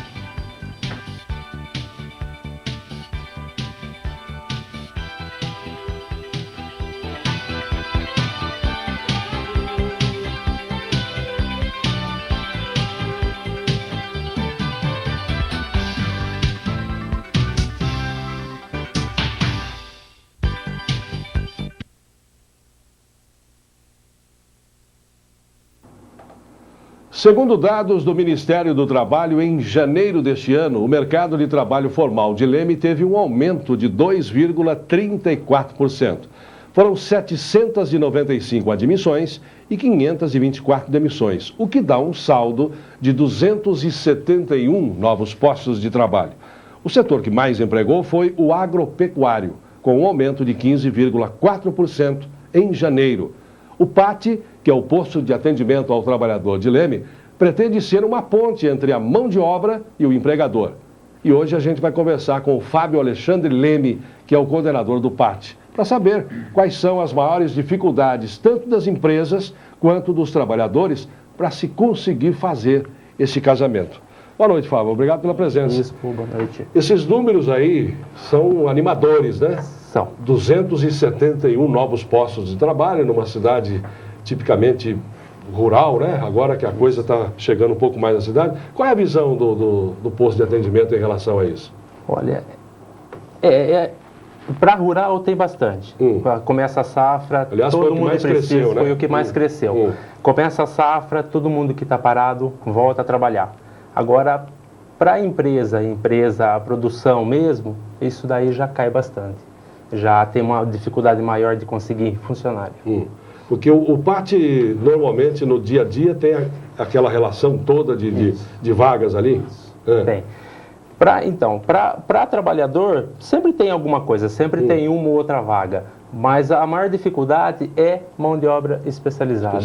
Segundo dados do Ministério do Trabalho, em janeiro deste ano, o mercado de trabalho formal de Leme teve um aumento de 2,34%. Foram 795 admissões e 524 demissões, o que dá um saldo de 271 novos postos de trabalho. O setor que mais empregou foi o agropecuário, com um aumento de 15,4% em janeiro. O PAT, que é o posto de atendimento ao trabalhador de Leme, pretende ser uma ponte entre a mão de obra e o empregador. E hoje a gente vai conversar com o Fábio Alexandre Leme, que é o coordenador do PAT, para saber quais são as maiores dificuldades, tanto das empresas quanto dos trabalhadores, para se conseguir fazer esse casamento. Boa noite, Fábio. Obrigado pela presença. Isso, boa noite. Esses números aí são animadores, né? São. 271 novos postos de trabalho numa cidade tipicamente rural, né? Agora que a coisa está chegando um pouco mais na cidade. Qual é a visão do posto de atendimento em relação a isso? Olha, para rural tem bastante. Começa a safra, aliás, todo mundo precisa, cresceu, né? Foi o que mais cresceu. Começa a safra, todo mundo que está parado volta a trabalhar. Agora, para a empresa, a produção mesmo, isso daí já cai bastante. Já tem uma dificuldade maior de conseguir funcionário. Porque o PAT, normalmente, no dia a dia, tem aquela relação toda de vagas ali? Tem. Para trabalhador, sempre tem alguma coisa, sempre tem uma ou outra vaga. Mas a maior dificuldade é mão de obra especializada.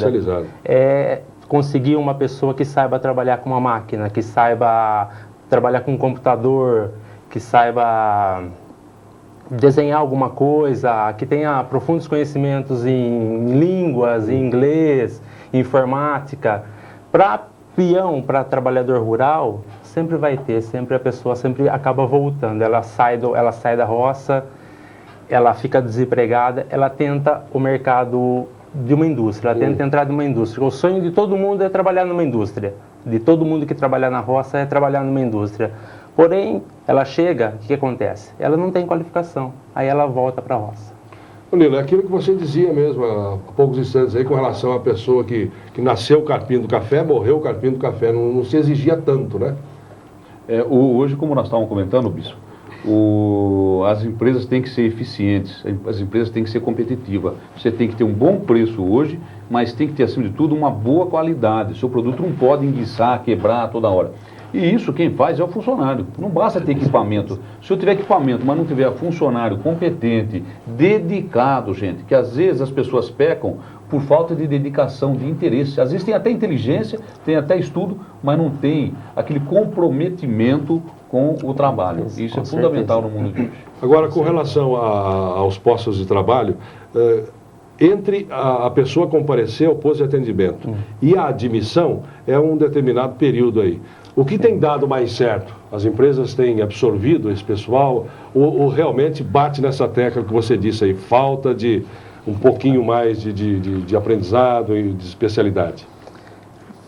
É conseguir uma pessoa que saiba trabalhar com uma máquina, que saiba trabalhar com um computador, que saiba desenhar alguma coisa, que tenha profundos conhecimentos em línguas, em inglês, em informática. Para peão, para trabalhador rural, sempre vai ter, sempre a pessoa sempre acaba voltando. Ela sai da roça, ela fica desempregada, ela tenta o mercado de uma indústria, ela tenta entrar numa indústria. O sonho de todo mundo é trabalhar numa indústria. De todo mundo que trabalha na roça é trabalhar numa indústria. Porém, ela chega, o que acontece? Ela não tem qualificação, aí ela volta para a roça. Nilo, é aquilo que você dizia mesmo há poucos instantes aí com relação à pessoa que nasceu carpinho do café, morreu carpinho do café, não se exigia tanto, né? Hoje, como nós estávamos comentando, Bispo, as empresas têm que ser eficientes, as empresas têm que ser competitivas. Você tem que ter um bom preço hoje, mas tem que ter, acima de tudo, uma boa qualidade. Seu produto não pode enguiçar, quebrar toda hora. E isso quem faz é o funcionário. Não basta ter equipamento. Se eu tiver equipamento, mas não tiver funcionário competente, dedicado, gente, que às vezes as pessoas pecam por falta de dedicação, de interesse. Às vezes tem até inteligência, tem até estudo, mas não tem aquele comprometimento com o trabalho. Isso é fundamental no mundo de hoje. Agora, com relação aos postos de trabalho, entre a pessoa comparecer ao posto de atendimento e a admissão, é um determinado período aí. O que tem dado mais certo? As empresas têm absorvido esse pessoal ou realmente bate nessa tecla que você disse aí, falta de um pouquinho mais de aprendizado e de especialidade?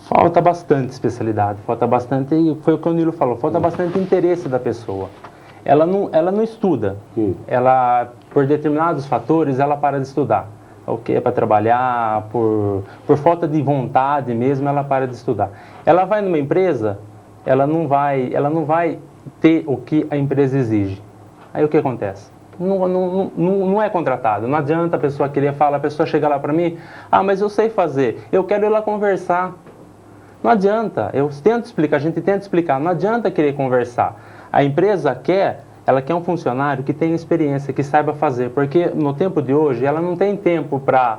Falta bastante especialidade, falta bastante, e foi o que o Nilo falou, falta bastante interesse da pessoa. Ela não estuda, ela, por determinados fatores, ela para de estudar. O que é para trabalhar, por falta de vontade mesmo, ela para de estudar. Ela vai numa empresa, ela não vai ter o que a empresa exige. Aí o que acontece? Não é contratado. Não adianta a pessoa querer falar, a pessoa chega lá para mim, mas eu sei fazer, eu quero ir lá conversar. Não adianta, eu tento explicar, a gente tenta explicar, não adianta querer conversar. A empresa ela quer um funcionário que tenha experiência, que saiba fazer, porque no tempo de hoje ela não tem tempo para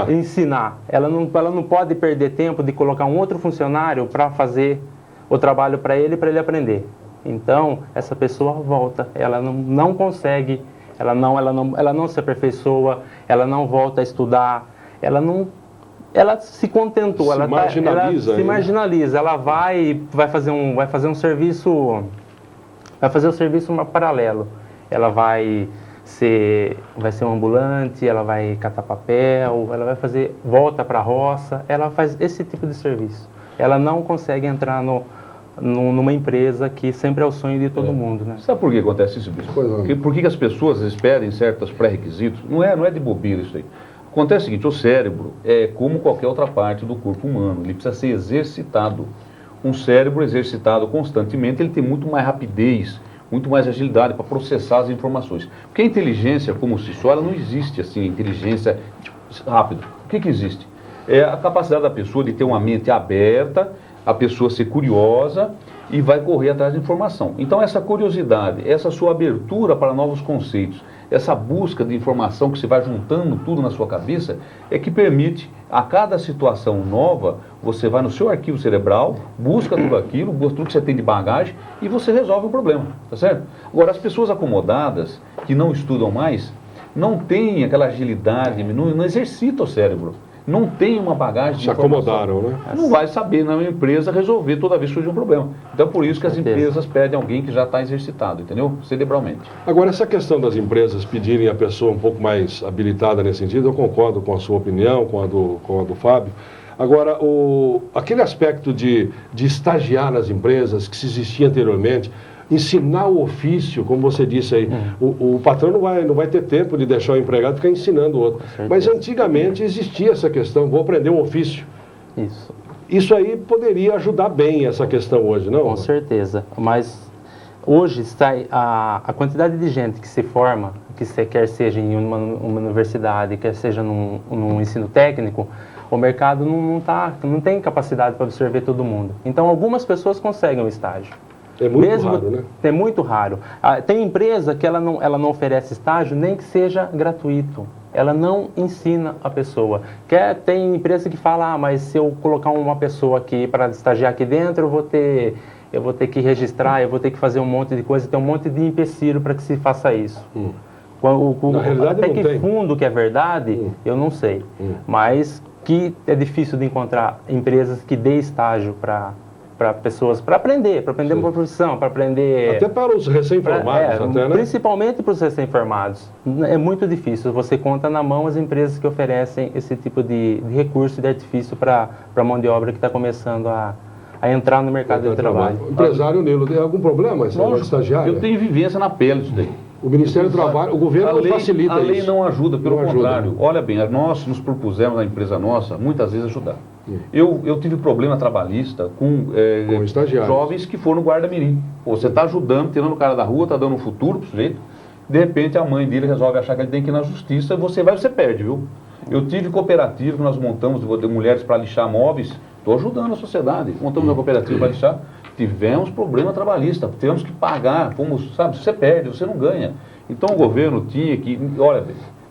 ensinar. Ela não pode perder tempo de colocar um outro funcionário para fazer o trabalho para ele aprender. Então, essa pessoa volta, ela não consegue, ela não se aperfeiçoa, ela não volta a estudar, ela se contentou, ela se marginaliza, ela vai fazer um serviço, vai fazer o serviço paralelo. Ela vai ser um ambulante, ela vai catar papel, ela volta para a roça, ela faz esse tipo de serviço. Ela não consegue entrar numa empresa que sempre é o sonho de todo mundo, né? Sabe por que acontece isso, Bispo? Por que as pessoas esperam certos pré-requisitos? Não é de bobeira isso aí. Acontece o seguinte, o cérebro é como qualquer outra parte do corpo humano, ele precisa ser exercitado. Um cérebro exercitado constantemente, ele tem muito mais rapidez, muito mais agilidade para processar as informações. Porque a inteligência, como se só, ela não existe assim, inteligência rápida. O que existe? É a capacidade da pessoa de ter uma mente aberta, a pessoa ser curiosa e vai correr atrás de informação. Então essa curiosidade, essa sua abertura para novos conceitos, essa busca de informação que você vai juntando tudo na sua cabeça, é que permite, a cada situação nova, você vai no seu arquivo cerebral, busca tudo aquilo, tudo que você tem de bagagem e você resolve o problema, tá certo? Agora, as pessoas acomodadas, que não estudam mais, não têm aquela agilidade, não exercitam o cérebro. Não tem uma bagagem de informação. Se acomodaram, né? Não vai saber na empresa resolver toda vez que surge um problema. Então, por isso que as empresas pedem alguém que já está exercitado, entendeu? Cerebralmente. Agora, essa questão das empresas pedirem a pessoa um pouco mais habilitada nesse sentido, eu concordo com a sua opinião, com a do Fábio. Agora, aquele aspecto de estagiar nas empresas que se existia anteriormente, ensinar o ofício, como você disse aí, o patrão não vai ter tempo de deixar o empregado ficar ensinando o outro. Mas antigamente existia essa questão, vou aprender um ofício. Isso. Isso aí poderia ajudar bem essa questão hoje, não? Com certeza, mas Hoje, a quantidade de gente que se forma, quer seja em uma universidade, quer seja num ensino técnico, o mercado não tem capacidade para absorver todo mundo. Então, algumas pessoas conseguem o estágio. É muito raro, né? É muito raro. Tem empresa que ela não oferece estágio, nem que seja gratuito. Ela não ensina a pessoa. Tem empresa que fala, mas se eu colocar uma pessoa aqui para estagiar aqui dentro, eu vou ter que registrar, eu vou ter que fazer um monte de coisa, tem um monte de empecilho para que se faça isso. Na realidade, até não que tem. fundo que é verdade, eu não sei. Mas que é difícil de encontrar empresas que dê estágio para pessoas, para aprender uma profissão, para aprender... Até para os recém-formados, né? Principalmente para os recém-formados. É muito difícil. Você conta na mão as empresas que oferecem esse tipo de recurso e de artifício para a mão de obra que está começando a entrar no mercado de trabalho. O empresário, Nilo, tem algum problema esse negócio de estagiário? Eu tenho vivência na pele disso daí. O Ministério do Trabalho, o governo não facilita isso. A lei não ajuda, pelo contrário. Olha bem, nós nos propusemos na empresa nossa, muitas vezes, ajudar. Eu tive problema trabalhista com jovens que foram no guarda-mirim. Você está ajudando, tirando o cara da rua, está dando um futuro para o sujeito, de repente a mãe dele resolve achar que ele tem que ir na justiça, você perde, viu? Eu tive cooperativa que nós montamos de mulheres para lixar móveis, estou ajudando a sociedade, montamos uma cooperativa para lixar. Tivemos problema trabalhista, tivemos que pagar, você perde, você não ganha. Então o governo tinha que, olha,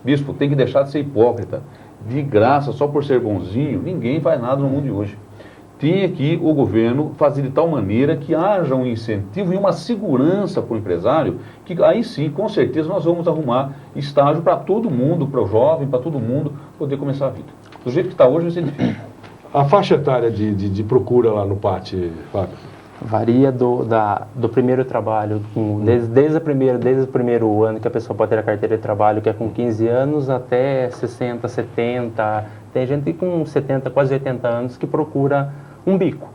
bispo, tem que deixar de ser hipócrita. De graça, só por ser bonzinho, ninguém faz nada no mundo de hoje. Tinha que o governo fazer de tal maneira que haja um incentivo e uma segurança para o empresário, que aí sim, com certeza, nós vamos arrumar estágio para todo mundo, para o jovem, para todo mundo poder começar a vida. Do jeito que está hoje, vai ser difícil. A faixa etária de procura lá no PAT, Fábio? Varia do primeiro trabalho, desde o primeiro ano que a pessoa pode ter a carteira de trabalho, que é com 15 anos, até 60, 70. Tem gente com 70, quase 80 anos que procura um bico,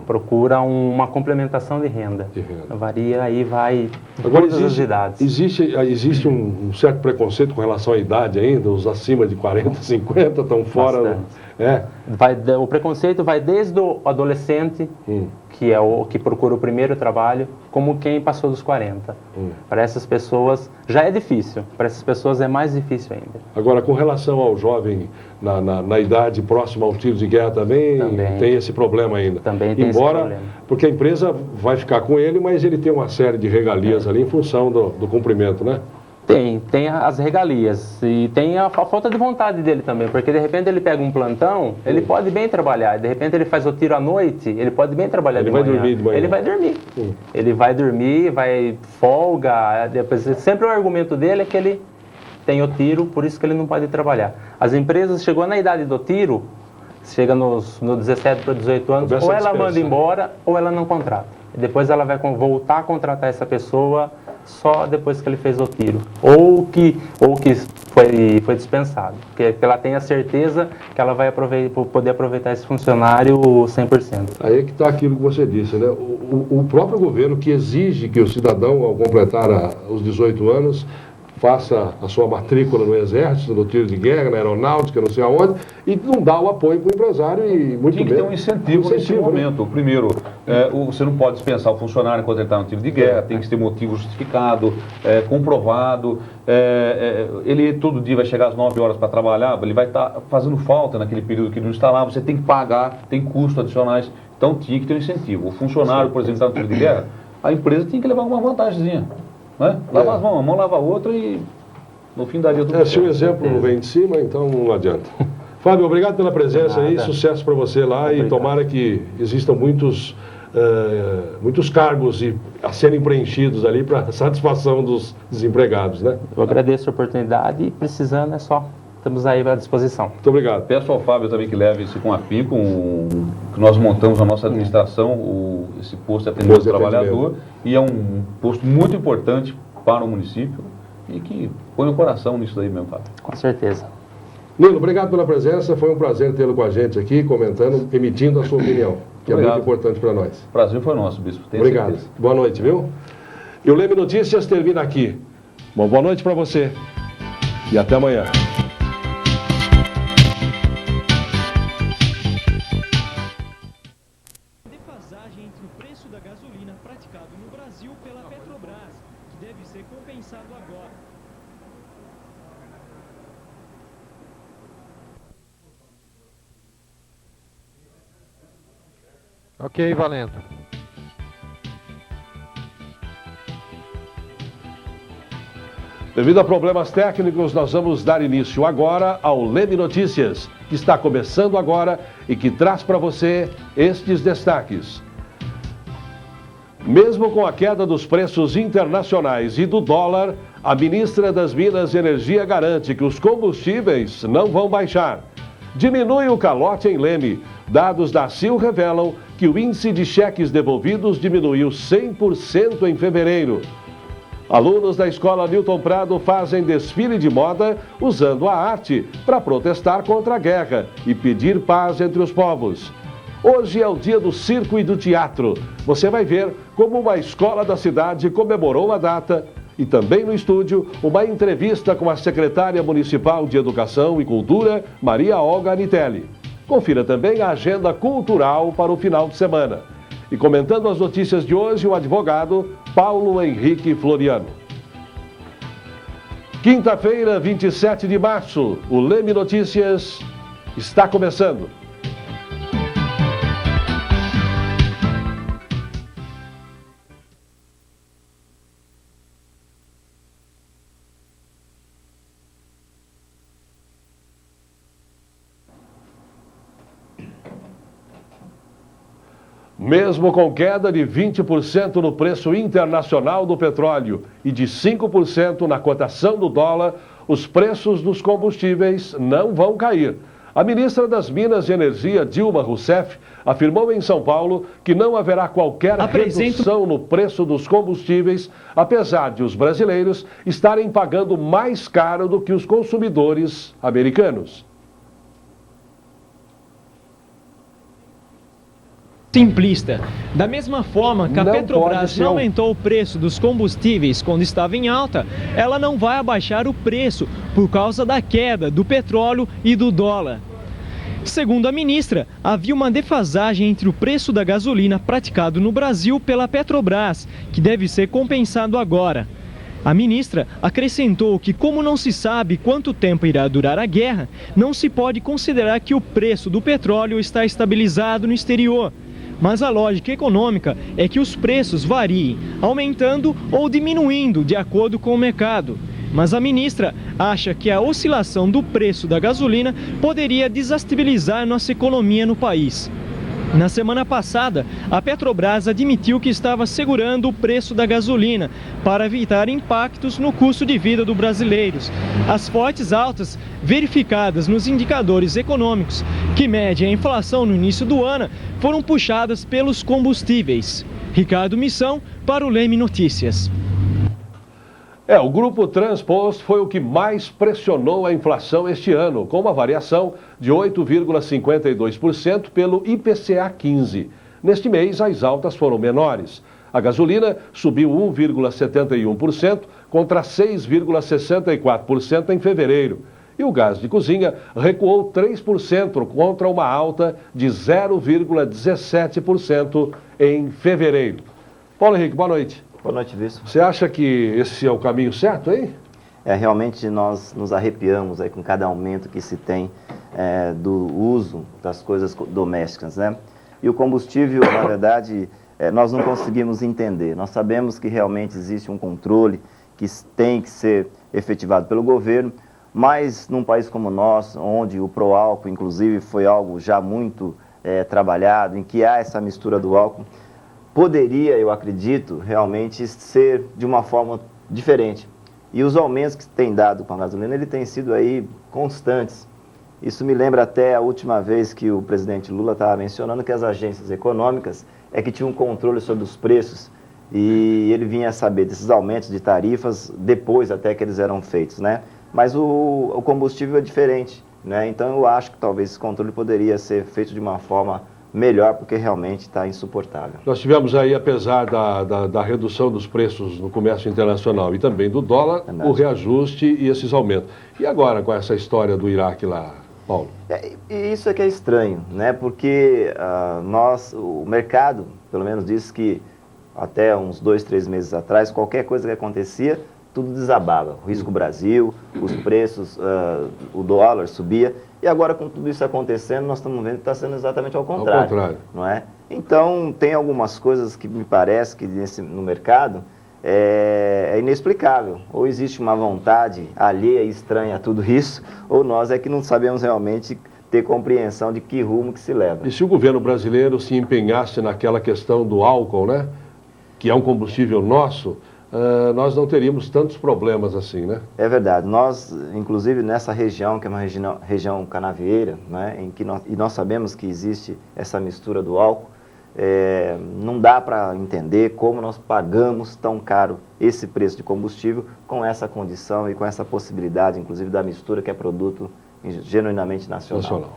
procura uma complementação de renda. Varia, aí vai Agora, todas as idades. Existe um certo preconceito com relação à idade ainda? Os acima de 40, 50 estão fora... O preconceito vai desde o adolescente, que é o que procura o primeiro trabalho, como quem passou dos 40. Para essas pessoas já é difícil, para essas pessoas é mais difícil ainda. Agora, com relação ao jovem na idade próxima ao tiro de guerra também tem esse problema ainda. Também tem esse problema. Porque a empresa vai ficar com ele, mas ele tem uma série de regalias ali em função do cumprimento, né? Tem as regalias e tem a falta de vontade dele também, porque de repente ele pega um plantão, ele pode bem trabalhar, de repente ele faz o tiro à noite, ele pode bem trabalhar de manhã. Ele vai dormir de manhã. Ele vai dormir. Ele vai dormir, vai folga, depois, sempre o argumento dele é que ele tem o tiro, por isso que ele não pode trabalhar. As empresas, chegou na idade do tiro, chega no 17 para 18 anos, ou ela manda embora ou ela não contrata. Depois ela vai voltar a contratar essa pessoa só depois que ele fez o tiro. Ou que foi dispensado. Porque ela tem a certeza que ela vai poder aproveitar esse funcionário 100%. Aí é que está aquilo que você disse, né? O próprio governo que exige que o cidadão, ao completar os 18 anos, faça a sua matrícula no Exército, no tiro de guerra, na aeronáutica, não sei aonde, e não dá o apoio para o empresário e muito Tem que ter um incentivo nesse momento. Né? Primeiro, você não pode dispensar o funcionário enquanto ele está no tiro de guerra, tem que ter motivo justificado, comprovado. Ele todo dia vai chegar às 9 horas para trabalhar, ele vai estar fazendo falta naquele período que ele não está lá, você tem que pagar, tem custos adicionais, então tinha que ter um incentivo. O funcionário, por exemplo, está no tiro de guerra, a empresa tem que levar alguma vantagemzinha. Né? Lava as mãos, uma mão lava a outra e no fim daria tudo certo. Se o exemplo não vem de cima, então não adianta. Fábio, obrigado pela presença aí, sucesso para você lá. Obrigado. E tomara que existam muitos cargos a serem preenchidos ali para satisfação dos desempregados, né? Eu agradeço a oportunidade e precisando estamos aí à disposição. Muito obrigado. Peço ao Fábio também que leve isso com a PIM, que nós montamos na nossa administração, esse posto de atendimento ao trabalhador, e é um posto muito importante para o município e que põe o coração nisso daí mesmo, Fábio. Com certeza. Nilo, obrigado pela presença, foi um prazer tê-lo com a gente aqui, comentando, emitindo a sua opinião, que é muito importante para nós. O prazer foi nosso, bispo. Obrigado. Certeza. Boa noite, viu? E o Leme Notícias termina aqui. Bom, boa noite para você e até amanhã. Defasagem entre o preço da gasolina praticado no Brasil Brasil pela Petrobras, que deve ser compensado agora. Ok, valendo. Devido a problemas técnicos, nós vamos dar início agora ao Leme Notícias, que está começando agora e que traz para você estes destaques. Mesmo com a queda dos preços internacionais e do dólar, a ministra das Minas e Energia garante que os combustíveis não vão baixar. Diminui o calote em Leme. Dados da CIL revelam que o índice de cheques devolvidos diminuiu 100% em fevereiro. Alunos da escola Newton Prado fazem desfile de moda usando a arte para protestar contra a guerra e pedir paz entre os povos. Hoje é o dia do circo e do teatro. Você vai ver como uma escola da cidade comemorou a data e também no estúdio uma entrevista com a secretária municipal de Educação e Cultura, Maria Olga Anitelli. Confira também a agenda cultural para o final de semana. E comentando as notícias de hoje, o advogado Paulo Henrique Floriano. Quinta-feira, 27 de março, o Leme Notícias está começando. Mesmo com queda de 20% no preço internacional do petróleo e de 5% na cotação do dólar, os preços dos combustíveis não vão cair. A ministra das Minas e Energia, Dilma Rousseff, afirmou em São Paulo que não haverá qualquer redução no preço dos combustíveis, apesar de os brasileiros estarem pagando mais caro do que os consumidores americanos. Simplista. Da mesma forma que a Petrobras não aumentou o preço dos combustíveis quando estava em alta, ela não vai abaixar o preço por causa da queda do petróleo e do dólar. Segundo a ministra, havia uma defasagem entre o preço da gasolina praticado no Brasil pela Petrobras, que deve ser compensado agora. A ministra acrescentou que, como não se sabe quanto tempo irá durar a guerra, não se pode considerar que o preço do petróleo está estabilizado no exterior. Mas a lógica econômica é que os preços variem, aumentando ou diminuindo de acordo com o mercado. Mas a ministra acha que a oscilação do preço da gasolina poderia desestabilizar nossa economia no país. Na semana passada, a Petrobras admitiu que estava segurando o preço da gasolina para evitar impactos no custo de vida dos brasileiros. As fortes altas verificadas nos indicadores econômicos, que medem a inflação no início do ano, foram puxadas pelos combustíveis. Ricardo Missão, para o Leme Notícias. O Grupo Transposto foi o que mais pressionou a inflação este ano, com uma variação de 8,52% pelo IPCA 15. Neste mês, as altas foram menores. A gasolina subiu 1,71% contra 6,64% em fevereiro. E o gás de cozinha recuou 3% contra uma alta de 0,17% em fevereiro. Paulo Henrique, boa noite. Boa noite, Wilson. Você acha que esse é o caminho certo, hein? Realmente nós nos arrepiamos aí com cada aumento que se tem do uso das coisas domésticas, né? E o combustível, na verdade, nós não conseguimos entender. Nós sabemos que realmente existe um controle que tem que ser efetivado pelo governo, mas num país como o nosso, onde o pró-álcool, inclusive, foi algo já muito trabalhado, em que há essa mistura do álcool, poderia, eu acredito, realmente ser de uma forma diferente. E os aumentos que tem dado com a gasolina, ele tem sido aí constantes. Isso me lembra até a última vez que o presidente Lula estava mencionando que as agências econômicas que tinham controle sobre os preços e ele vinha a saber desses aumentos de tarifas depois até que eles eram feitos, né? Mas o combustível é diferente, né? Então eu acho que talvez esse controle poderia ser feito de uma forma melhor, porque realmente está insuportável. Nós tivemos aí, apesar da redução dos preços no comércio internacional e também do dólar, o reajuste e esses aumentos. E agora com essa história do Iraque lá, Paulo? E isso é que é estranho, né? Porque o mercado, pelo menos, diz que até uns 2, 3 meses atrás, qualquer coisa que acontecia, tudo desabava. O Risco Brasil, os preços, o dólar subia. E agora, com tudo isso acontecendo, nós estamos vendo que está sendo exatamente ao contrário. Não é? Então, tem algumas coisas que me parece que no mercado é inexplicável. Ou existe uma vontade alheia e estranha a tudo isso, ou nós é que não sabemos realmente ter compreensão de que rumo que se leva. E se o governo brasileiro se empenhasse naquela questão do álcool, né? Que é um combustível nosso, nós não teríamos tantos problemas assim, né? É verdade. Nós, inclusive nessa região, que é uma região canavieira, né, e nós sabemos que existe essa mistura do álcool, não dá para entender como nós pagamos tão caro esse preço de combustível com essa condição e com essa possibilidade, inclusive, da mistura, que é produto genuinamente nacional.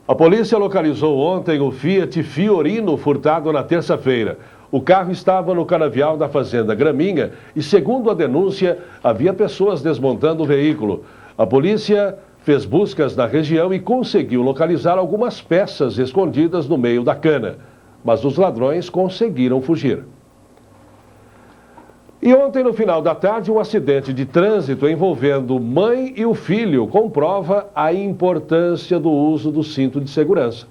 A polícia localizou ontem o Fiat Fiorino furtado na terça-feira. O carro estava no canavial da fazenda Graminha e, segundo a denúncia, havia pessoas desmontando o veículo. A polícia fez buscas na região e conseguiu localizar algumas peças escondidas no meio da cana. Mas os ladrões conseguiram fugir. E ontem, no final da tarde, um acidente de trânsito envolvendo mãe e o filho comprova a importância do uso do cinto de segurança.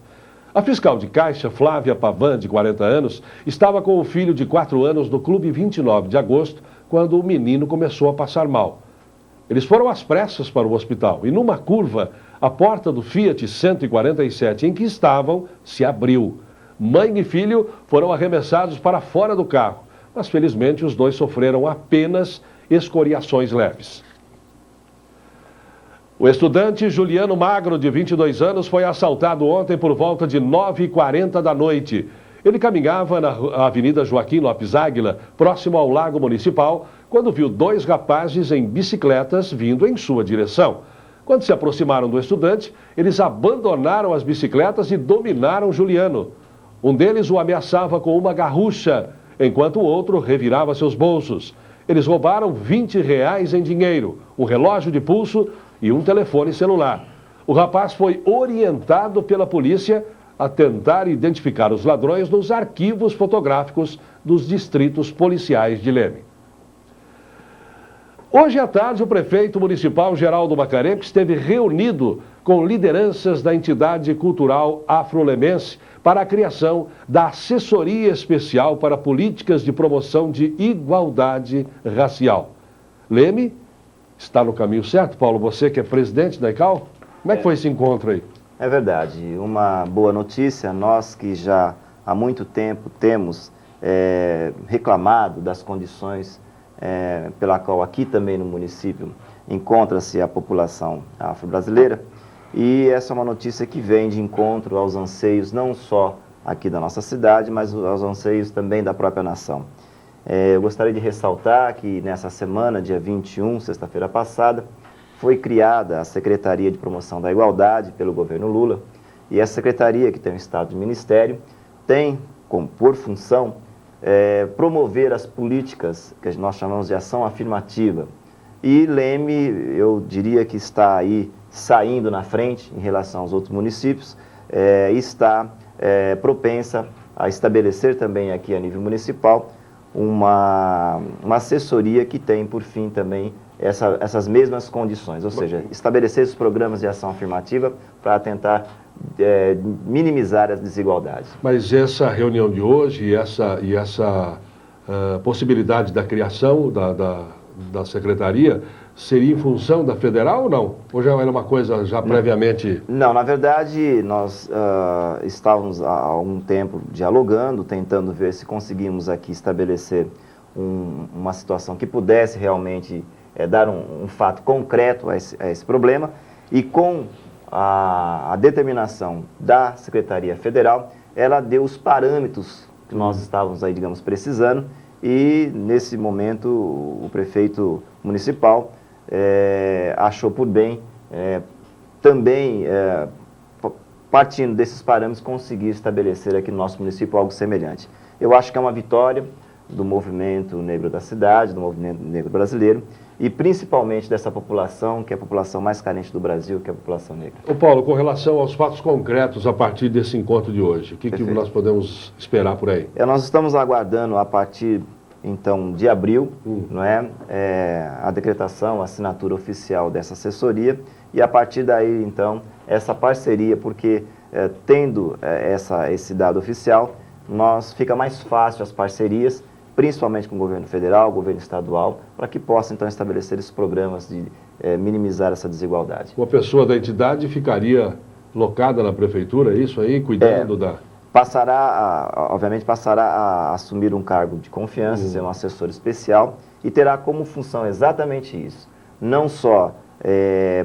A fiscal de caixa, Flávia Pavan, de 40 anos, estava com o filho de 4 anos no Clube 29 de Agosto, quando o menino começou a passar mal. Eles foram às pressas para o hospital e, numa curva, a porta do Fiat 147 em que estavam se abriu. Mãe e filho foram arremessados para fora do carro, mas felizmente os dois sofreram apenas escoriações leves. O estudante Juliano Magro, de 22 anos, foi assaltado ontem por volta de 9h40 da noite. Ele caminhava na Avenida Joaquim Lopes Águila, próximo ao Lago Municipal, quando viu 2 rapazes em bicicletas vindo em sua direção. Quando se aproximaram do estudante, eles abandonaram as bicicletas e dominaram Juliano. Um deles o ameaçava com uma garrucha, enquanto o outro revirava seus bolsos. Eles roubaram R$20 em dinheiro, um relógio de pulso e um telefone celular. O rapaz foi orientado pela polícia a tentar identificar os ladrões nos arquivos fotográficos dos distritos policiais de Leme. Hoje à tarde, o prefeito municipal Geraldo Macarenco esteve reunido com lideranças da entidade cultural afro-lemense para a criação da Assessoria Especial para Políticas de Promoção de Igualdade Racial. Leme está no caminho certo, Paulo, você que é presidente da ICAL? Como é que foi esse encontro aí? É verdade, uma boa notícia, nós que já há muito tempo temos reclamado das condições pela qual aqui também no município encontra-se a população afro-brasileira, e essa é uma notícia que vem de encontro aos anseios não só aqui da nossa cidade, mas aos anseios também da própria nação. Eu gostaria de ressaltar que nessa semana, dia 21, sexta-feira passada, foi criada a Secretaria de Promoção da Igualdade pelo governo Lula, e essa secretaria, que tem um estado de ministério, tem por função promover as políticas que nós chamamos de ação afirmativa. E Leme, eu diria que está aí saindo na frente em relação aos outros municípios, está propensa a estabelecer também aqui a nível municipal uma assessoria que tem por fim também essas mesmas condições, ou seja, estabelecer esses programas de ação afirmativa para tentar minimizar as desigualdades. Mas essa reunião de hoje e essa possibilidade da criação da secretaria seria em função da federal ou não? Ou já era uma coisa já previamente... Não, na verdade nós estávamos há algum tempo dialogando, tentando ver se conseguimos aqui estabelecer uma situação que pudesse realmente dar um fato concreto a esse problema, e com a determinação da Secretaria Federal, ela deu os parâmetros que nós estávamos aí, digamos, precisando, e nesse momento o prefeito municipal achou por bem também, partindo desses parâmetros, conseguir estabelecer aqui no nosso município algo semelhante. Eu acho que é uma vitória, do movimento negro da cidade, do movimento negro brasileiro, e principalmente dessa população, que é a população mais carente do Brasil, que é a população negra. Ô Paulo, com relação aos fatos concretos a partir desse encontro de hoje, o que nós podemos esperar por aí? Nós estamos aguardando a partir, então, de abril, não é? A decretação, a assinatura oficial dessa assessoria, e a partir daí, então, essa parceria, porque tendo esse dado oficial, fica mais fácil as parcerias, principalmente com o governo federal, o governo estadual, para que possa, então, estabelecer esses programas de minimizar essa desigualdade. Uma pessoa da entidade ficaria locada na prefeitura, é isso aí, cuidando da... Obviamente passará a assumir um cargo de confiança, ser um assessor especial, e terá como função exatamente isso. Não só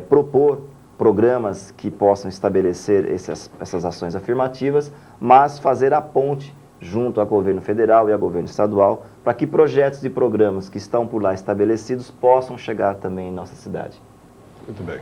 propor programas que possam estabelecer essas ações afirmativas, mas fazer a ponte junto ao governo federal e ao governo estadual, para que projetos e programas que estão por lá estabelecidos possam chegar também em nossa cidade. Muito bem.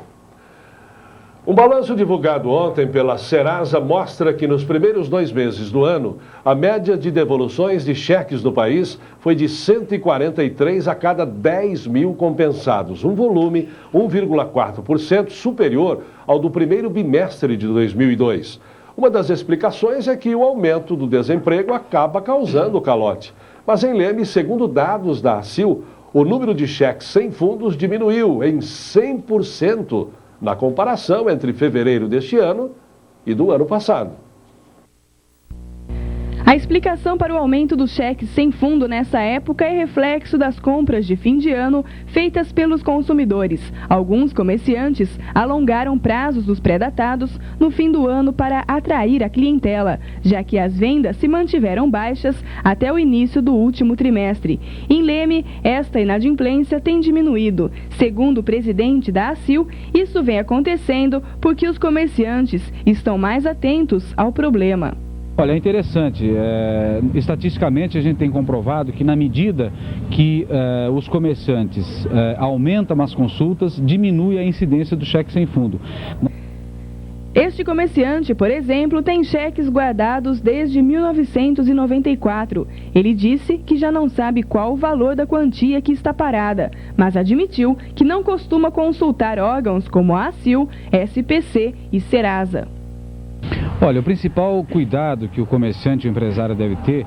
Um balanço divulgado ontem pela Serasa mostra que nos primeiros 2 meses do ano, a média de devoluções de cheques do país foi de 143 a cada 10 mil compensados, um volume 1,4% superior ao do primeiro bimestre de 2002. Uma das explicações é que o aumento do desemprego acaba causando calote. Mas em Leme, segundo dados da ACIL, o número de cheques sem fundos diminuiu em 100% na comparação entre fevereiro deste ano e do ano passado. A explicação para o aumento dos cheques sem fundo nessa época é reflexo das compras de fim de ano feitas pelos consumidores. Alguns comerciantes alongaram prazos dos pré-datados no fim do ano para atrair a clientela, já que as vendas se mantiveram baixas até o início do último trimestre. Em Leme, esta inadimplência tem diminuído. Segundo o presidente da ACIL, isso vem acontecendo porque os comerciantes estão mais atentos ao problema. Olha, é interessante. Estatisticamente, a gente tem comprovado que na medida que os comerciantes aumentam as consultas, diminui a incidência do cheque sem fundo. Este comerciante, por exemplo, tem cheques guardados desde 1994. Ele disse que já não sabe qual o valor da quantia que está parada, mas admitiu que não costuma consultar órgãos como a ACIL, SPC e Serasa. Olha, o principal cuidado que o comerciante e o empresário deve ter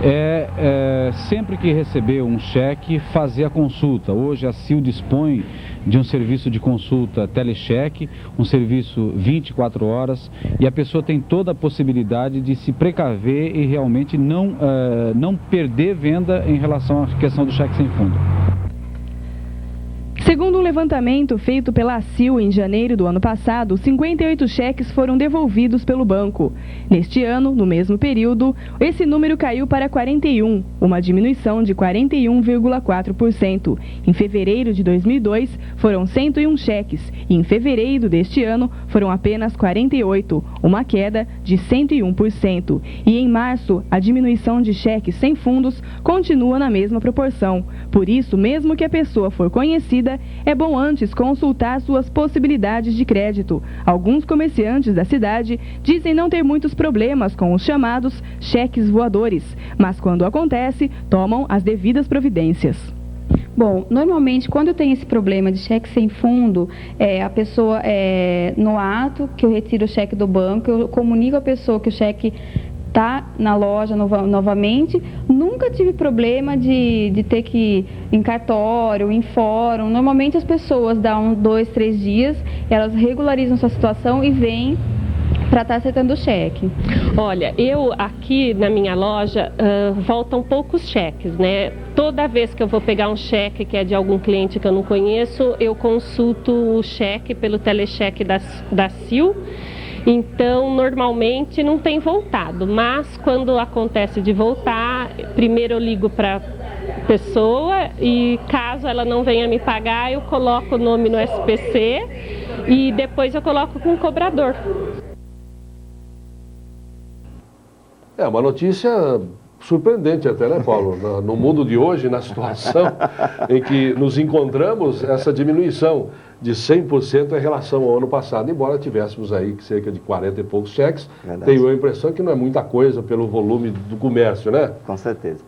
é sempre que receber um cheque, fazer a consulta. Hoje a CIL dispõe de um serviço de consulta telecheque, um serviço 24 horas, e a pessoa tem toda a possibilidade de se precaver e realmente não perder venda em relação à questão do cheque sem fundo. Segundo um levantamento feito pela ACIL em janeiro do ano passado, 58 cheques foram devolvidos pelo banco. Neste ano, no mesmo período, esse número caiu para 41, uma diminuição de 41,4%. Em fevereiro de 2002, foram 101 cheques e em fevereiro deste ano foram apenas 48, uma queda de 101%. E em março, a diminuição de cheques sem fundos continua na mesma proporção. Por isso, mesmo que a pessoa for conhecida, é bom antes consultar suas possibilidades de crédito. Alguns comerciantes da cidade dizem não ter muitos problemas com os chamados cheques voadores, mas quando acontece, tomam as devidas providências. Bom, normalmente quando tem esse problema de cheque sem fundo, a pessoa, no ato que eu retiro o cheque do banco, eu comunico à pessoa que o cheque está na loja novamente. Nunca tive problema de ter que ir em cartório, em fórum. Normalmente as pessoas dão 2, 3 dias, elas regularizam sua situação e vêm para estar aceitando o cheque. Olha, eu aqui na minha loja voltam poucos cheques, né? Toda vez que eu vou pegar um cheque que é de algum cliente que eu não conheço, eu consulto o cheque pelo telecheque da CIL. Então, normalmente não tem voltado, mas quando acontece de voltar, primeiro eu ligo para a pessoa e caso ela não venha me pagar, eu coloco o nome no SPC e depois eu coloco com o cobrador. É uma notícia surpreendente até, né, Paulo? No mundo de hoje, na situação em que nos encontramos, essa diminuição de 100% em relação ao ano passado, embora tivéssemos aí cerca de 40 e poucos cheques, tenho a impressão que não é muita coisa pelo volume do comércio, né? Com certeza.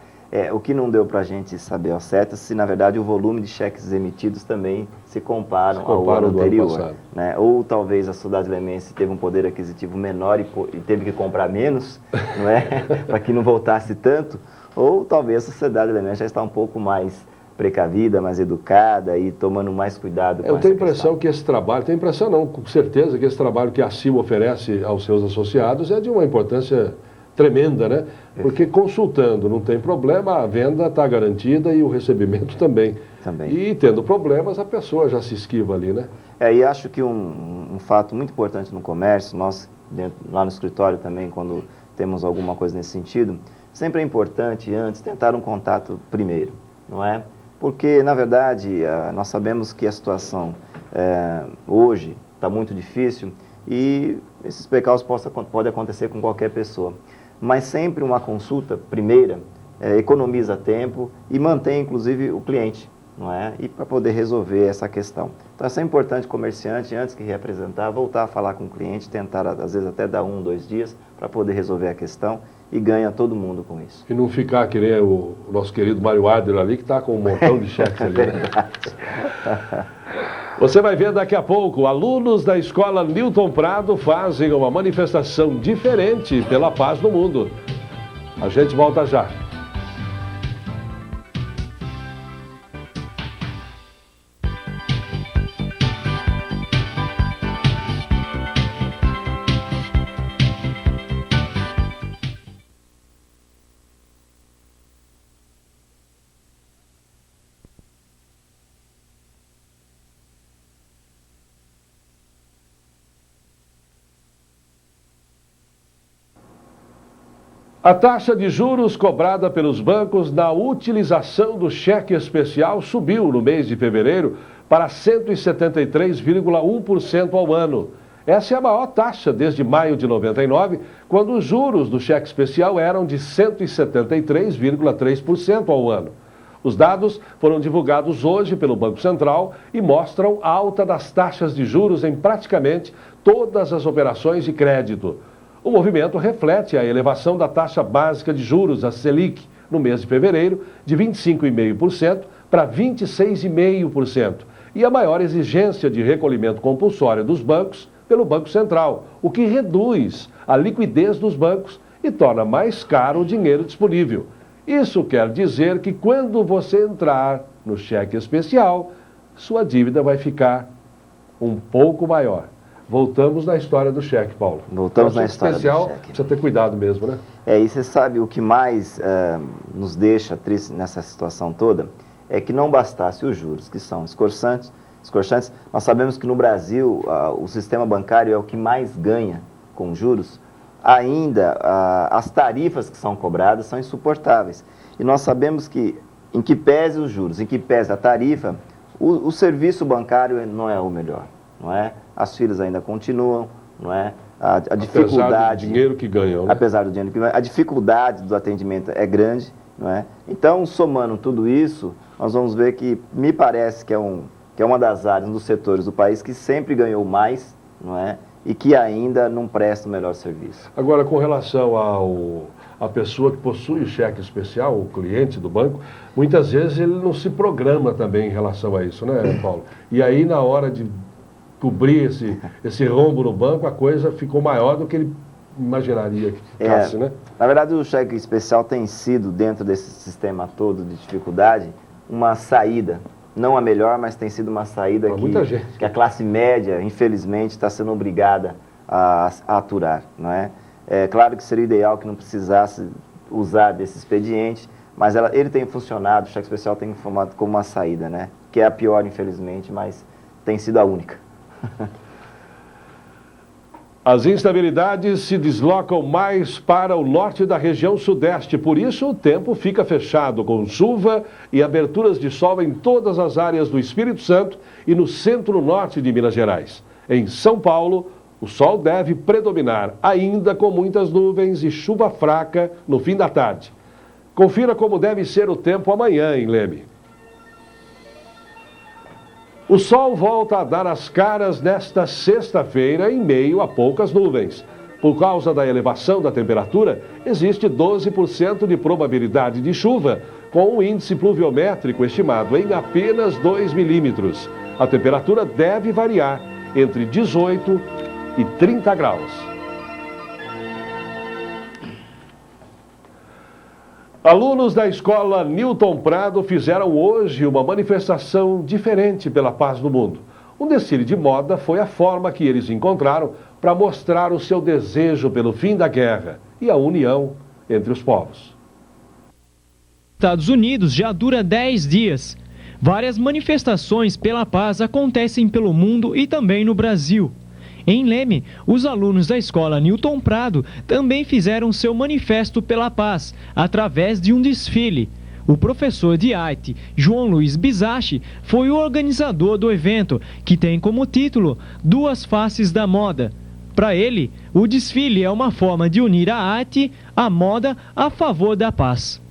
O que não deu para a gente saber ao certo se, na verdade, o volume de cheques emitidos também se comparam ao ano anterior. Né? Ou talvez a sociedade lemense teve um poder aquisitivo menor e teve que comprar menos, não é? Para que não voltasse tanto. Ou talvez a sociedade lemense já está um pouco mais precavida, mais educada e tomando mais cuidado com Eu tenho a impressão que esse trabalho, tenho a impressão não, com certeza que esse trabalho que a CIL oferece aos seus associados é de uma importância tremenda, né? Porque consultando não tem problema, a venda está garantida e o recebimento também. E tendo problemas, a pessoa já se esquiva ali, né? E acho que um fato muito importante no comércio, nós lá no escritório também, quando temos alguma coisa nesse sentido, sempre é importante antes tentar um contato primeiro, não é? Porque, na verdade, nós sabemos que a situação hoje está muito difícil e esses pecados podem acontecer com qualquer pessoa. Mas sempre uma consulta primeira economiza tempo e mantém, inclusive, o cliente, não é? E para poder resolver essa questão. Então, é sempre importante o comerciante, antes que representar, voltar a falar com o cliente, tentar, às vezes, até dar 1, 2 dias para poder resolver a questão e ganha todo mundo com isso. E não ficar que nem o nosso querido Mário Adler ali, que está com um montão de cheques ali. Né? Você vai ver daqui a pouco, alunos da escola Newton Prado fazem uma manifestação diferente pela paz no mundo. A gente volta já. A taxa de juros cobrada pelos bancos na utilização do cheque especial subiu no mês de fevereiro para 173,1% ao ano. Essa é a maior taxa desde maio de 99, quando os juros do cheque especial eram de 173,3% ao ano. Os dados foram divulgados hoje pelo Banco Central e mostram a alta das taxas de juros em praticamente todas as operações de crédito. O movimento reflete a elevação da taxa básica de juros, a Selic, no mês de fevereiro, de 25,5% para 26,5%, e a maior exigência de recolhimento compulsório dos bancos pelo Banco Central, o que reduz a liquidez dos bancos e torna mais caro o dinheiro disponível. Isso quer dizer que quando você entrar no cheque especial, sua dívida vai ficar um pouco maior. Voltamos na história do cheque, Paulo. Voltamos na história do cheque. Precisa ter cuidado mesmo, né? E você sabe o que mais nos deixa triste nessa situação toda? É que não bastasse os juros, que são escorçantes. Nós sabemos que no Brasil o sistema bancário é o que mais ganha com juros. Ainda as tarifas que são cobradas são insuportáveis. E nós sabemos que, em que pese os juros, em que pese a tarifa, o serviço bancário não é o melhor, não é? As filas ainda continuam, não é? A dificuldade... Apesar do dinheiro que ganham, né? Apesar do dinheiro que ganham, a dificuldade do atendimento é grande, não é? Então, somando tudo isso, nós vamos ver que me parece que é uma das áreas, um dos setores do país que sempre ganhou mais, não é? E que ainda não presta o melhor serviço. Agora, com relação à pessoa que possui o cheque especial, o cliente do banco, muitas vezes ele não se programa também em relação a isso, né, Paulo? E aí, na hora de cobrir esse rombo no banco, a coisa ficou maior do que ele imaginaria que ficasse, né? Na verdade, o cheque especial tem sido, dentro desse sistema todo de dificuldade, uma saída. Não a melhor, mas tem sido uma saída que a classe média, infelizmente, está sendo obrigada a aturar, não é? É claro que seria ideal que não precisasse usar desse expediente, mas ele tem funcionado, o cheque especial tem funcionado como uma saída, né? Que é a pior, infelizmente, mas tem sido a única. As instabilidades se deslocam mais para o norte da região sudeste, por isso o tempo fica fechado, com chuva e aberturas de sol em todas as áreas do Espírito Santo e no centro-norte de Minas Gerais. Em São Paulo, o sol deve predominar, ainda com muitas nuvens e chuva fraca no fim da tarde. Confira como deve ser o tempo amanhã em Leme. O sol volta a dar as caras nesta sexta-feira em meio a poucas nuvens. Por causa da elevação da temperatura, existe 12% de probabilidade de chuva, com um índice pluviométrico estimado em apenas 2 milímetros. A temperatura deve variar entre 18 e 30 graus. Alunos da escola Newton Prado fizeram hoje uma manifestação diferente pela paz no mundo. Um desfile de moda foi a forma que eles encontraram para mostrar o seu desejo pelo fim da guerra e a união entre os povos. Estados Unidos já dura 10 dias. Várias manifestações pela paz acontecem pelo mundo e também no Brasil. Em Leme, os alunos da escola Newton Prado também fizeram seu manifesto pela paz, através de um desfile. O professor de arte, João Luiz Bizachi, foi o organizador do evento, que tem como título Duas Faces da Moda. Para ele, o desfile é uma forma de unir a arte, a moda, a favor da paz.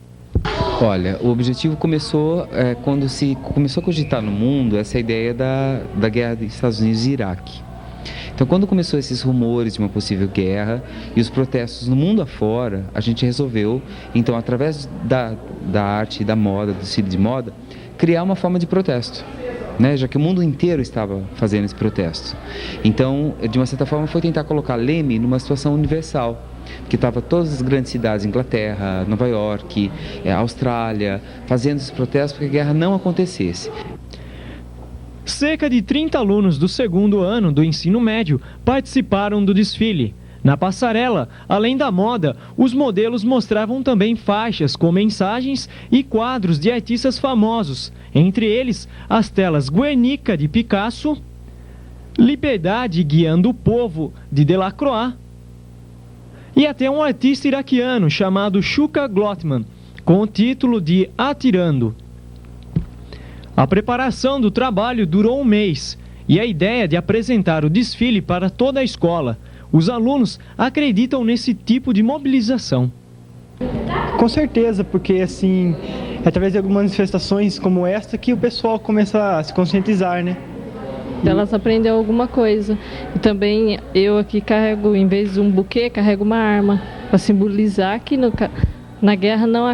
Olha, o objetivo começou quando se começou a cogitar no mundo essa ideia da guerra dos Estados Unidos e Iraque. Então, quando começou esses rumores de uma possível guerra e os protestos no mundo afora, a gente resolveu, então, através da arte e da moda, do desfile de moda, criar uma forma de protesto, né? Já que o mundo inteiro estava fazendo esse protesto. Então, de uma certa forma, foi tentar colocar Leme numa situação universal, que estava todas as grandes cidades, Inglaterra, Nova York, Austrália, fazendo esses protestos para que a guerra não acontecesse. Cerca de 30 alunos do segundo ano do ensino médio participaram do desfile. Na passarela, além da moda, os modelos mostravam também faixas com mensagens e quadros de artistas famosos, entre eles as telas Guernica de Picasso, Liberdade Guiando o Povo de Delacroix e até um artista iraquiano chamado Shuka Glotman, com o título de Atirando. A preparação do trabalho durou um mês e a ideia de apresentar o desfile para toda a escola. Os alunos acreditam nesse tipo de mobilização. Com certeza, porque assim, é através de algumas manifestações como esta que o pessoal começa a se conscientizar, né? Elas aprendem alguma coisa. E também eu aqui carrego, em vez de um buquê, carrego uma arma para simbolizar que na guerra não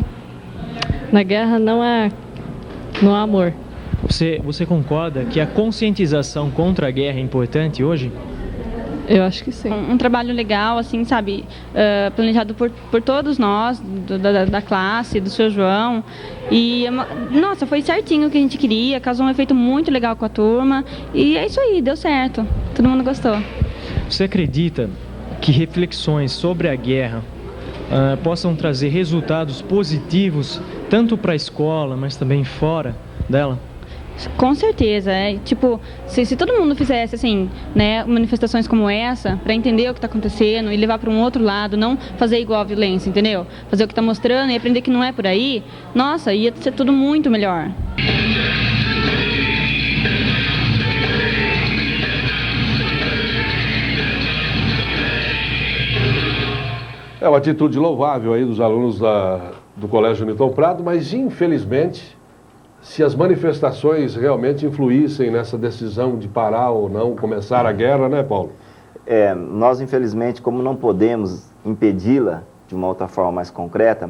há amor. Você concorda que a conscientização contra a guerra é importante hoje? Eu acho que sim. Um trabalho legal, assim, sabe, planejado por todos nós, da classe, do seu João. E, nossa, foi certinho o que a gente queria, causou um efeito muito legal com a turma. E é isso aí, deu certo. Todo mundo gostou. Você acredita que reflexões sobre a guerra possam trazer resultados positivos, tanto para a escola, mas também fora dela? Com certeza, tipo, se todo mundo fizesse assim, né, manifestações como essa, para entender o que está acontecendo e levar para um outro lado, não fazer igual a violência, entendeu? Fazer o que está mostrando e aprender que não é por aí, nossa, ia ser tudo muito melhor. É uma atitude louvável aí dos alunos do Colégio Newton Prado, mas infelizmente, se as manifestações realmente influíssem nessa decisão de parar ou não, começar a guerra, né, Paulo? Nós, infelizmente, como não podemos impedi-la de uma outra forma mais concreta,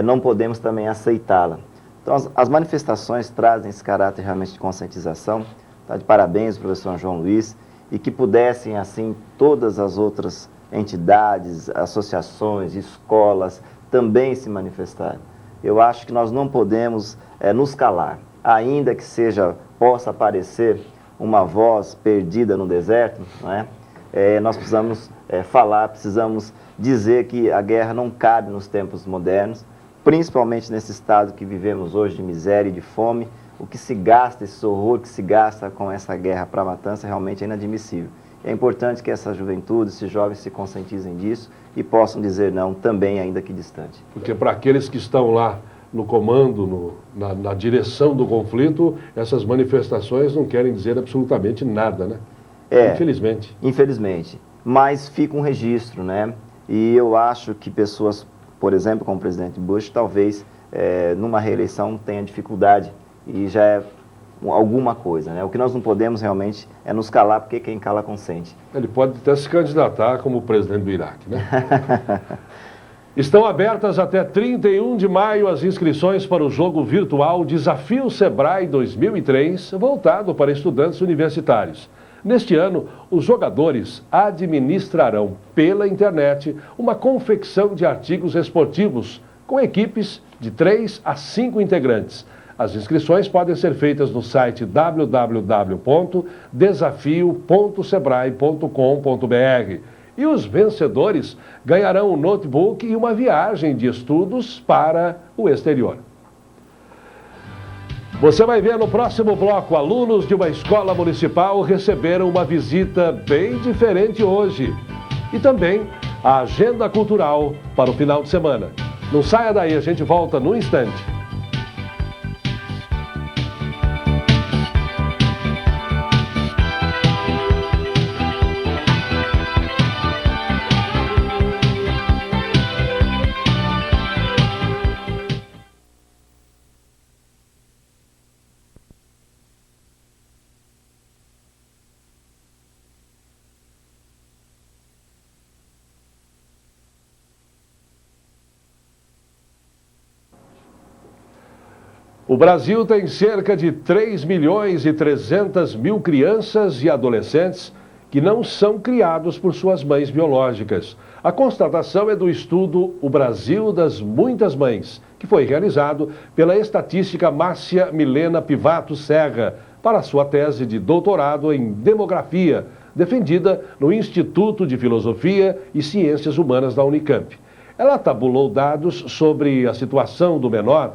não podemos também aceitá-la. Então, as manifestações trazem esse caráter realmente de conscientização. Tá? De parabéns, professor João Luiz, e que pudessem, assim, todas as outras entidades, associações, escolas, também se manifestarem. Eu acho que nós não podemos nos calar, ainda que possa parecer uma voz perdida no deserto, não é? Nós precisamos falar, precisamos dizer que a guerra não cabe nos tempos modernos, principalmente nesse estado que vivemos hoje de miséria e de fome. O que se gasta, esse horror que se gasta com essa guerra para a matança realmente é inadmissível. É importante que essa juventude, esses jovens se conscientizem disso e possam dizer não também, ainda que distante. Porque para aqueles que estão lá no comando, na direção do conflito, essas manifestações não querem dizer absolutamente nada, né? Infelizmente. Infelizmente. Mas fica um registro, né? E eu acho que pessoas, por exemplo, como o presidente Bush, talvez numa reeleição tenha dificuldade. E já é alguma coisa, né? O que nós não podemos realmente é nos calar, porque quem cala consente. Ele pode até se candidatar como presidente do Iraque, né? Estão abertas até 31 de maio as inscrições para o jogo virtual Desafio Sebrae 2003, voltado para estudantes universitários. Neste ano, os jogadores administrarão pela internet uma confecção de artigos esportivos com equipes de 3 a 5 integrantes. As inscrições podem ser feitas no site www.desafio.sebrae.com.br. E os vencedores ganharão um notebook e uma viagem de estudos para o exterior. Você vai ver no próximo bloco, alunos de uma escola municipal receberam uma visita bem diferente hoje. E também a agenda cultural para o final de semana. Não saia daí, a gente volta num instante. O Brasil tem cerca de 3.300.000 crianças e adolescentes que não são criados por suas mães biológicas. A constatação é do estudo O Brasil das Muitas Mães, que foi realizado pela estatística Márcia Milena Pivato Serra para sua tese de doutorado em demografia, defendida no Instituto de Filosofia e Ciências Humanas da Unicamp. Ela tabulou dados sobre a situação do menor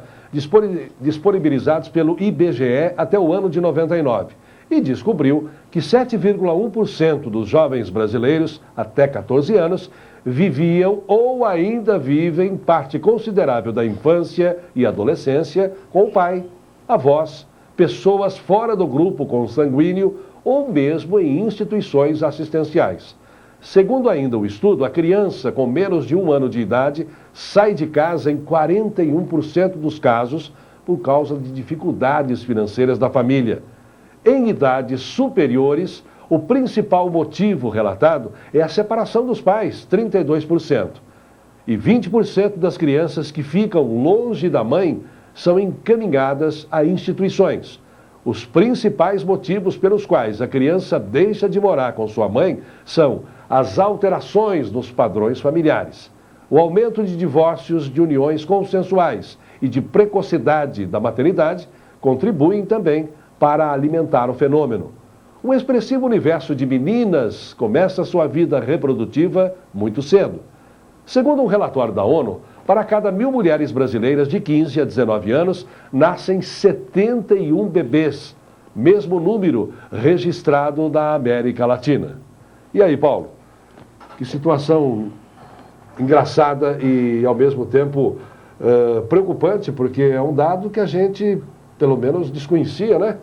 disponibilizados pelo IBGE até o ano de 99 e descobriu que 7,1% dos jovens brasileiros até 14 anos viviam ou ainda vivem parte considerável da infância e adolescência com o pai, avós, pessoas fora do grupo consanguíneo ou mesmo em instituições assistenciais. Segundo ainda o estudo, a criança com menos de 1 ano de idade sai de casa em 41% dos casos por causa de dificuldades financeiras da família. Em idades superiores, o principal motivo relatado é a separação dos pais, 32%. E 20% das crianças que ficam longe da mãe são encaminhadas a instituições. Os principais motivos pelos quais a criança deixa de morar com sua mãe são as alterações nos padrões familiares, o aumento de divórcios de uniões consensuais e de precocidade da maternidade contribuem também para alimentar o fenômeno. Um expressivo universo de meninas começa sua vida reprodutiva muito cedo. Segundo um relatório da ONU, para cada 1.000 mulheres brasileiras de 15 a 19 anos, nascem 71 bebês, mesmo número registrado na América Latina. E aí, Paulo? Que situação engraçada e, ao mesmo tempo, preocupante, porque é um dado que a gente, pelo menos, desconhecia, né?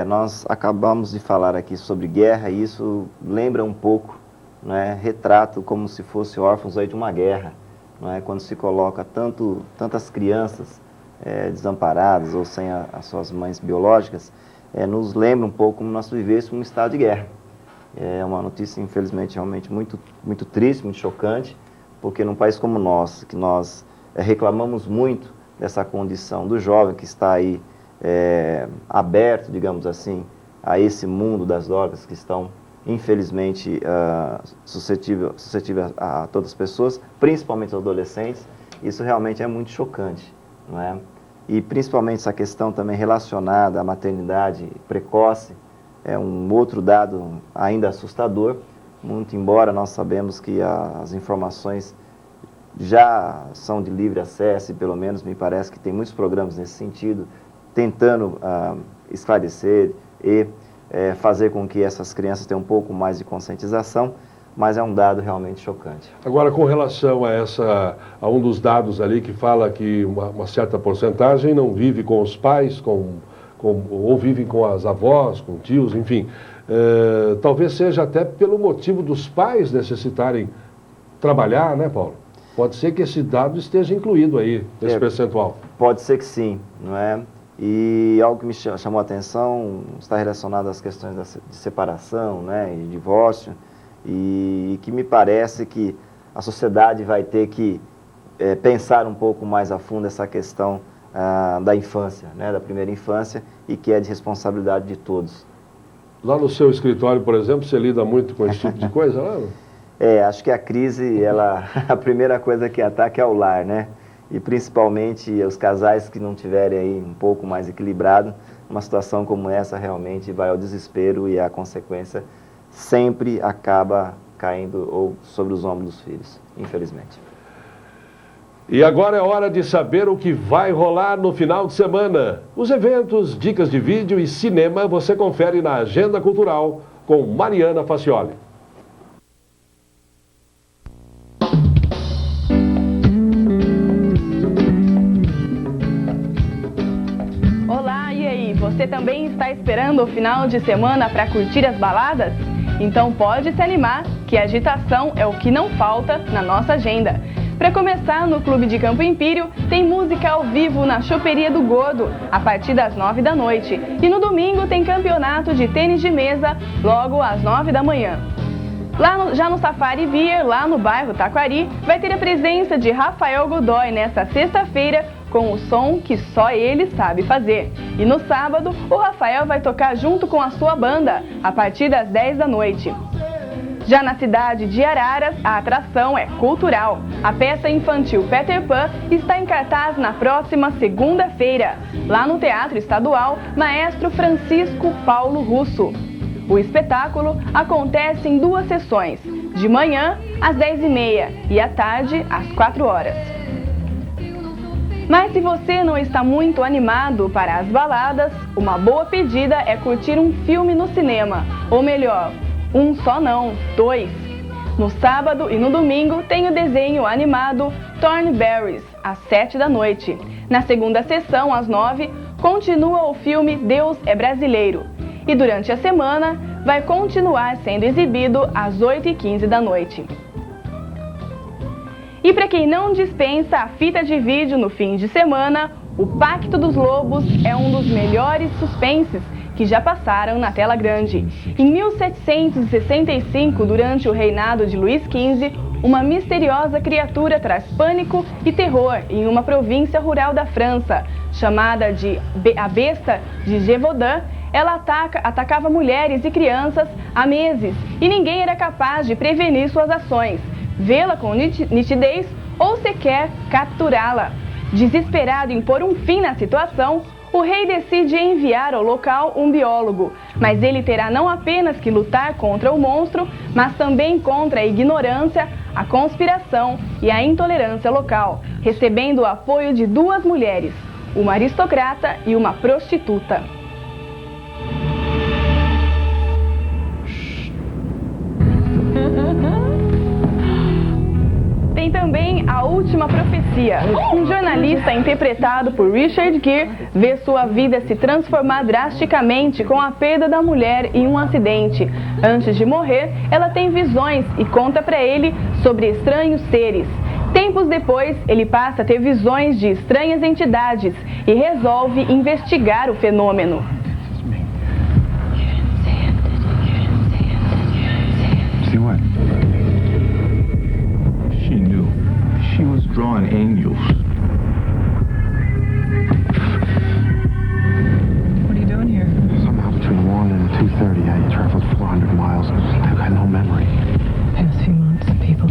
Nós acabamos de falar aqui sobre guerra e isso lembra um pouco, né, retrato como se fosse órfãos aí de uma guerra, não é? Quando se coloca tantas crianças desamparadas ou sem as suas mães biológicas, nos lembra um pouco como nós vivêssemos um estado de guerra. É uma notícia, infelizmente, realmente muito, muito triste, muito chocante, porque num país como o nosso, que nós reclamamos muito dessa condição do jovem que está aí aberto, digamos assim, a esse mundo das drogas que estão, infelizmente, suscetível a todas as pessoas, principalmente os adolescentes, isso realmente é muito chocante, não é? E principalmente essa questão também relacionada à maternidade precoce, é um outro dado ainda assustador, muito embora nós sabemos que as informações já são de livre acesso, e pelo menos me parece que tem muitos programas nesse sentido, tentando esclarecer e fazer com que essas crianças tenham um pouco mais de conscientização, mas é um dado realmente chocante. Agora, com relação a um dos dados ali que fala que uma certa porcentagem não vive com os pais, ou vivem com as avós, com tios, enfim. Talvez seja até pelo motivo dos pais necessitarem trabalhar, né, Paulo? Pode ser que esse dado esteja incluído aí, nesse percentual. Pode ser que sim, não é? E algo que me chamou a atenção está relacionado às questões de separação, né, e divórcio, e que me parece que a sociedade vai ter que pensar um pouco mais a fundo essa questão da infância, né, da primeira infância, e que é de responsabilidade de todos. Lá no seu escritório, por exemplo, você lida muito com esse tipo de coisa lá? Acho que a crise, a primeira coisa que ataca é o lar, né? E principalmente os casais que não tiverem aí um pouco mais equilibrado, uma situação como essa realmente vai ao desespero e a consequência sempre acaba caindo sobre os ombros dos filhos, infelizmente. E agora é hora de saber o que vai rolar no final de semana. Os eventos, dicas de vídeo e cinema você confere na Agenda Cultural com Mariana Facioli. Olá, e aí? Você também está esperando o final de semana para curtir as baladas? Então pode se animar, que a agitação é o que não falta na nossa agenda. Para começar, no Clube de Campo Empírio, tem música ao vivo na Choperia do Gordo, a partir das 9 da noite. E no domingo tem campeonato de tênis de mesa, logo às 9 da manhã. Já no Safari Beer, lá no bairro Taquari, vai ter a presença de Rafael Godoy nesta sexta-feira, com o som que só ele sabe fazer. E no sábado, o Rafael vai tocar junto com a sua banda, a partir das 10 da noite. Já na cidade de Araras, a atração é cultural. A peça infantil Peter Pan está em cartaz na próxima segunda-feira, lá no Teatro Estadual Maestro Francisco Paulo Russo. O espetáculo acontece em 2 sessões, de manhã às 10h30 e à tarde às 4 horas. Mas se você não está muito animado para as baladas, uma boa pedida é curtir um filme no cinema, ou melhor, um só não, 2. No sábado e no domingo tem o desenho animado Thornberrys, às 7 da noite. Na segunda sessão, às 9, continua o filme Deus é Brasileiro. E durante a semana, vai continuar sendo exibido às 8h15 da noite. E para quem não dispensa a fita de vídeo no fim de semana, O Pacto dos Lobos é um dos melhores suspenses que já passaram na tela grande. Em 1765, durante o reinado de Luís XV, uma misteriosa criatura traz pânico e terror em uma província rural da França, chamada de a Besta de Gévaudan. Ela atacava mulheres e crianças há meses e ninguém era capaz de prevenir suas ações, vê-la com nitidez ou sequer capturá-la. Desesperado em pôr um fim na situação, o rei decide enviar ao local um biólogo, mas ele terá não apenas que lutar contra o monstro, mas também contra a ignorância, a conspiração e a intolerância local, recebendo o apoio de 2 mulheres, uma aristocrata e uma prostituta. Tem também A Última Profecia. Um jornalista interpretado por Richard Gere vê sua vida se transformar drasticamente com a perda da mulher em um acidente. Antes de morrer, ela tem visões e conta para ele sobre estranhos seres. Tempos depois, ele passa a ter visões de estranhas entidades e resolve investigar o fenômeno. She was drawing angels. What are you doing here? Somehow between 1 and 2:30, I traveled 400 miles. I've got no memory. Past few months, people.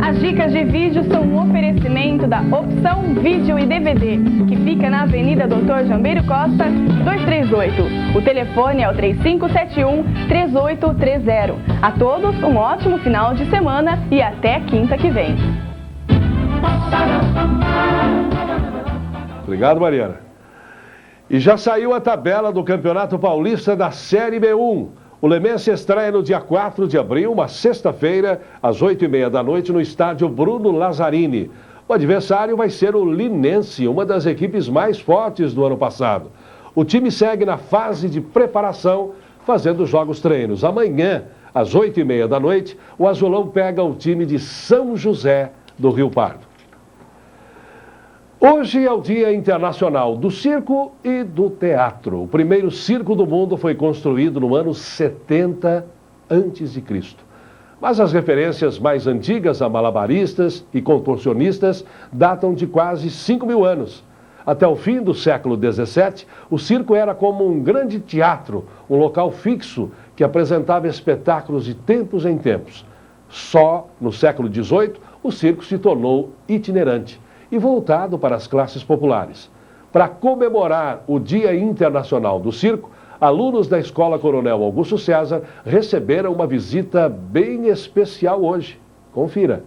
As dicas de vídeo são um oferecimento da Opção Vídeo e DVD, que fica na Avenida Dr. Jambeiro Costa, 238. O telefone é o 3571-3830. A todos, um ótimo final de semana e até quinta que vem. Obrigado, Mariana. E já saiu a tabela do Campeonato Paulista da Série B1. O Lemense estreia no dia 4 de abril, uma sexta-feira, às 8h30 da noite, no estádio Bruno Lazzarini. O adversário vai ser o Linense, uma das equipes mais fortes do ano passado. O time segue na fase de preparação, fazendo jogos-treinos. Amanhã, às 8h30 da noite, o Azulão pega o time de São José do Rio Pardo. Hoje é o Dia Internacional do Circo e do Teatro. O primeiro circo do mundo foi construído no ano 70 a.C. Mas as referências mais antigas a malabaristas e contorcionistas datam de quase 5.000 anos. Até o fim do século XVII, o circo era como um grande teatro, um local fixo que apresentava espetáculos de tempos em tempos. Só no século XVIII, o circo se tornou itinerante e voltado para as classes populares. Para comemorar o Dia Internacional do Circo, alunos da Escola Coronel Augusto César receberam uma visita bem especial hoje. Confira.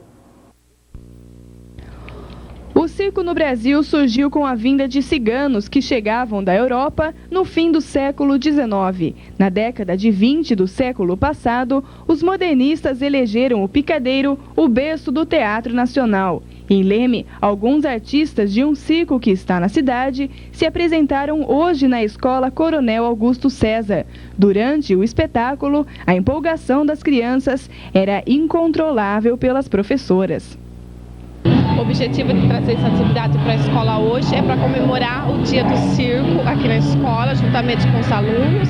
O circo no Brasil surgiu com a vinda de ciganos que chegavam da Europa no fim do século XIX. Na década de 20 do século passado, os modernistas elegeram o picadeiro o berço do Teatro Nacional. Em Leme, alguns artistas de um circo que está na cidade se apresentaram hoje na Escola Coronel Augusto César. Durante o espetáculo, a empolgação das crianças era incontrolável pelas professoras. O objetivo de trazer essa atividade para a escola hoje é para comemorar o Dia do Circo aqui na escola, juntamente com os alunos,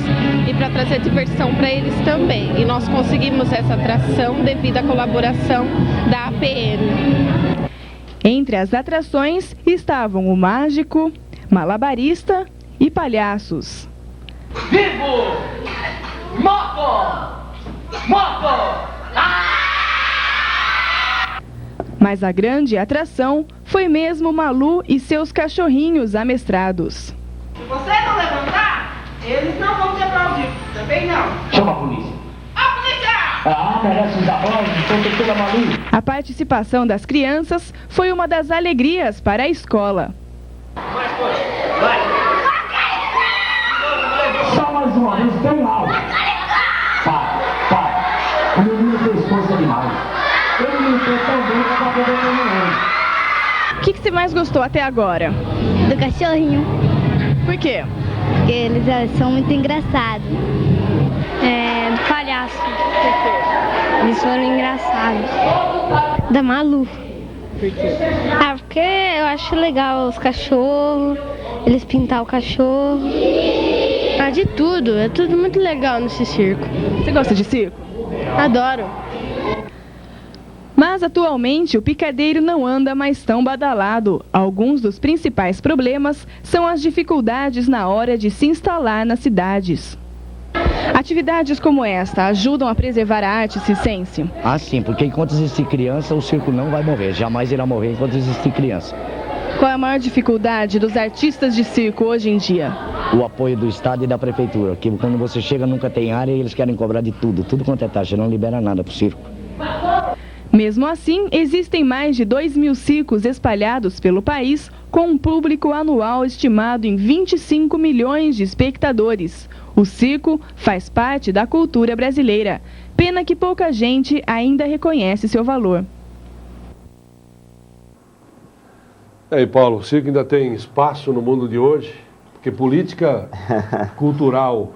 e para trazer diversão para eles também. E nós conseguimos essa atração devido à colaboração da APN. Entre as atrações estavam o mágico, malabarista e palhaços. Vivo! Moto! Moto! Mas a grande atração foi mesmo Malu e seus cachorrinhos amestrados. Se você não levantar, eles não vão te aplaudir. Também não. Chama a polícia. A polícia! Merece uns aplausos, professora Malu. A participação das crianças foi uma das alegrias para a escola. Mais forte. Vai. Só mais uma vez, bem alto. Para. O menino fez força demais. O que você mais gostou até agora? Do cachorrinho. Por quê? Porque eles são muito engraçados. Do palhaço. Eles foram engraçados. Da Malu. Por quê? Porque eu acho legal os cachorros, eles pintar o cachorro. De tudo, é tudo muito legal nesse circo. Você gosta de circo? Adoro. Mas atualmente o picadeiro não anda mais tão badalado. Alguns dos principais problemas são as dificuldades na hora de se instalar nas cidades. Atividades como esta ajudam a preservar a arte circense? Ah, sim, porque enquanto existir criança, o circo não vai morrer. Jamais irá morrer enquanto existir criança. Qual é a maior dificuldade dos artistas de circo hoje em dia? O apoio do Estado e da Prefeitura, que quando você chega nunca tem área e eles querem cobrar de tudo. Tudo quanto é taxa, não libera nada pro circo. Mesmo assim, existem mais de 2.000 circos espalhados pelo país, com um público anual estimado em 25 milhões de espectadores. O circo faz parte da cultura brasileira. Pena que pouca gente ainda reconhece seu valor. E aí, Paulo, o circo ainda tem espaço no mundo de hoje? Porque política cultural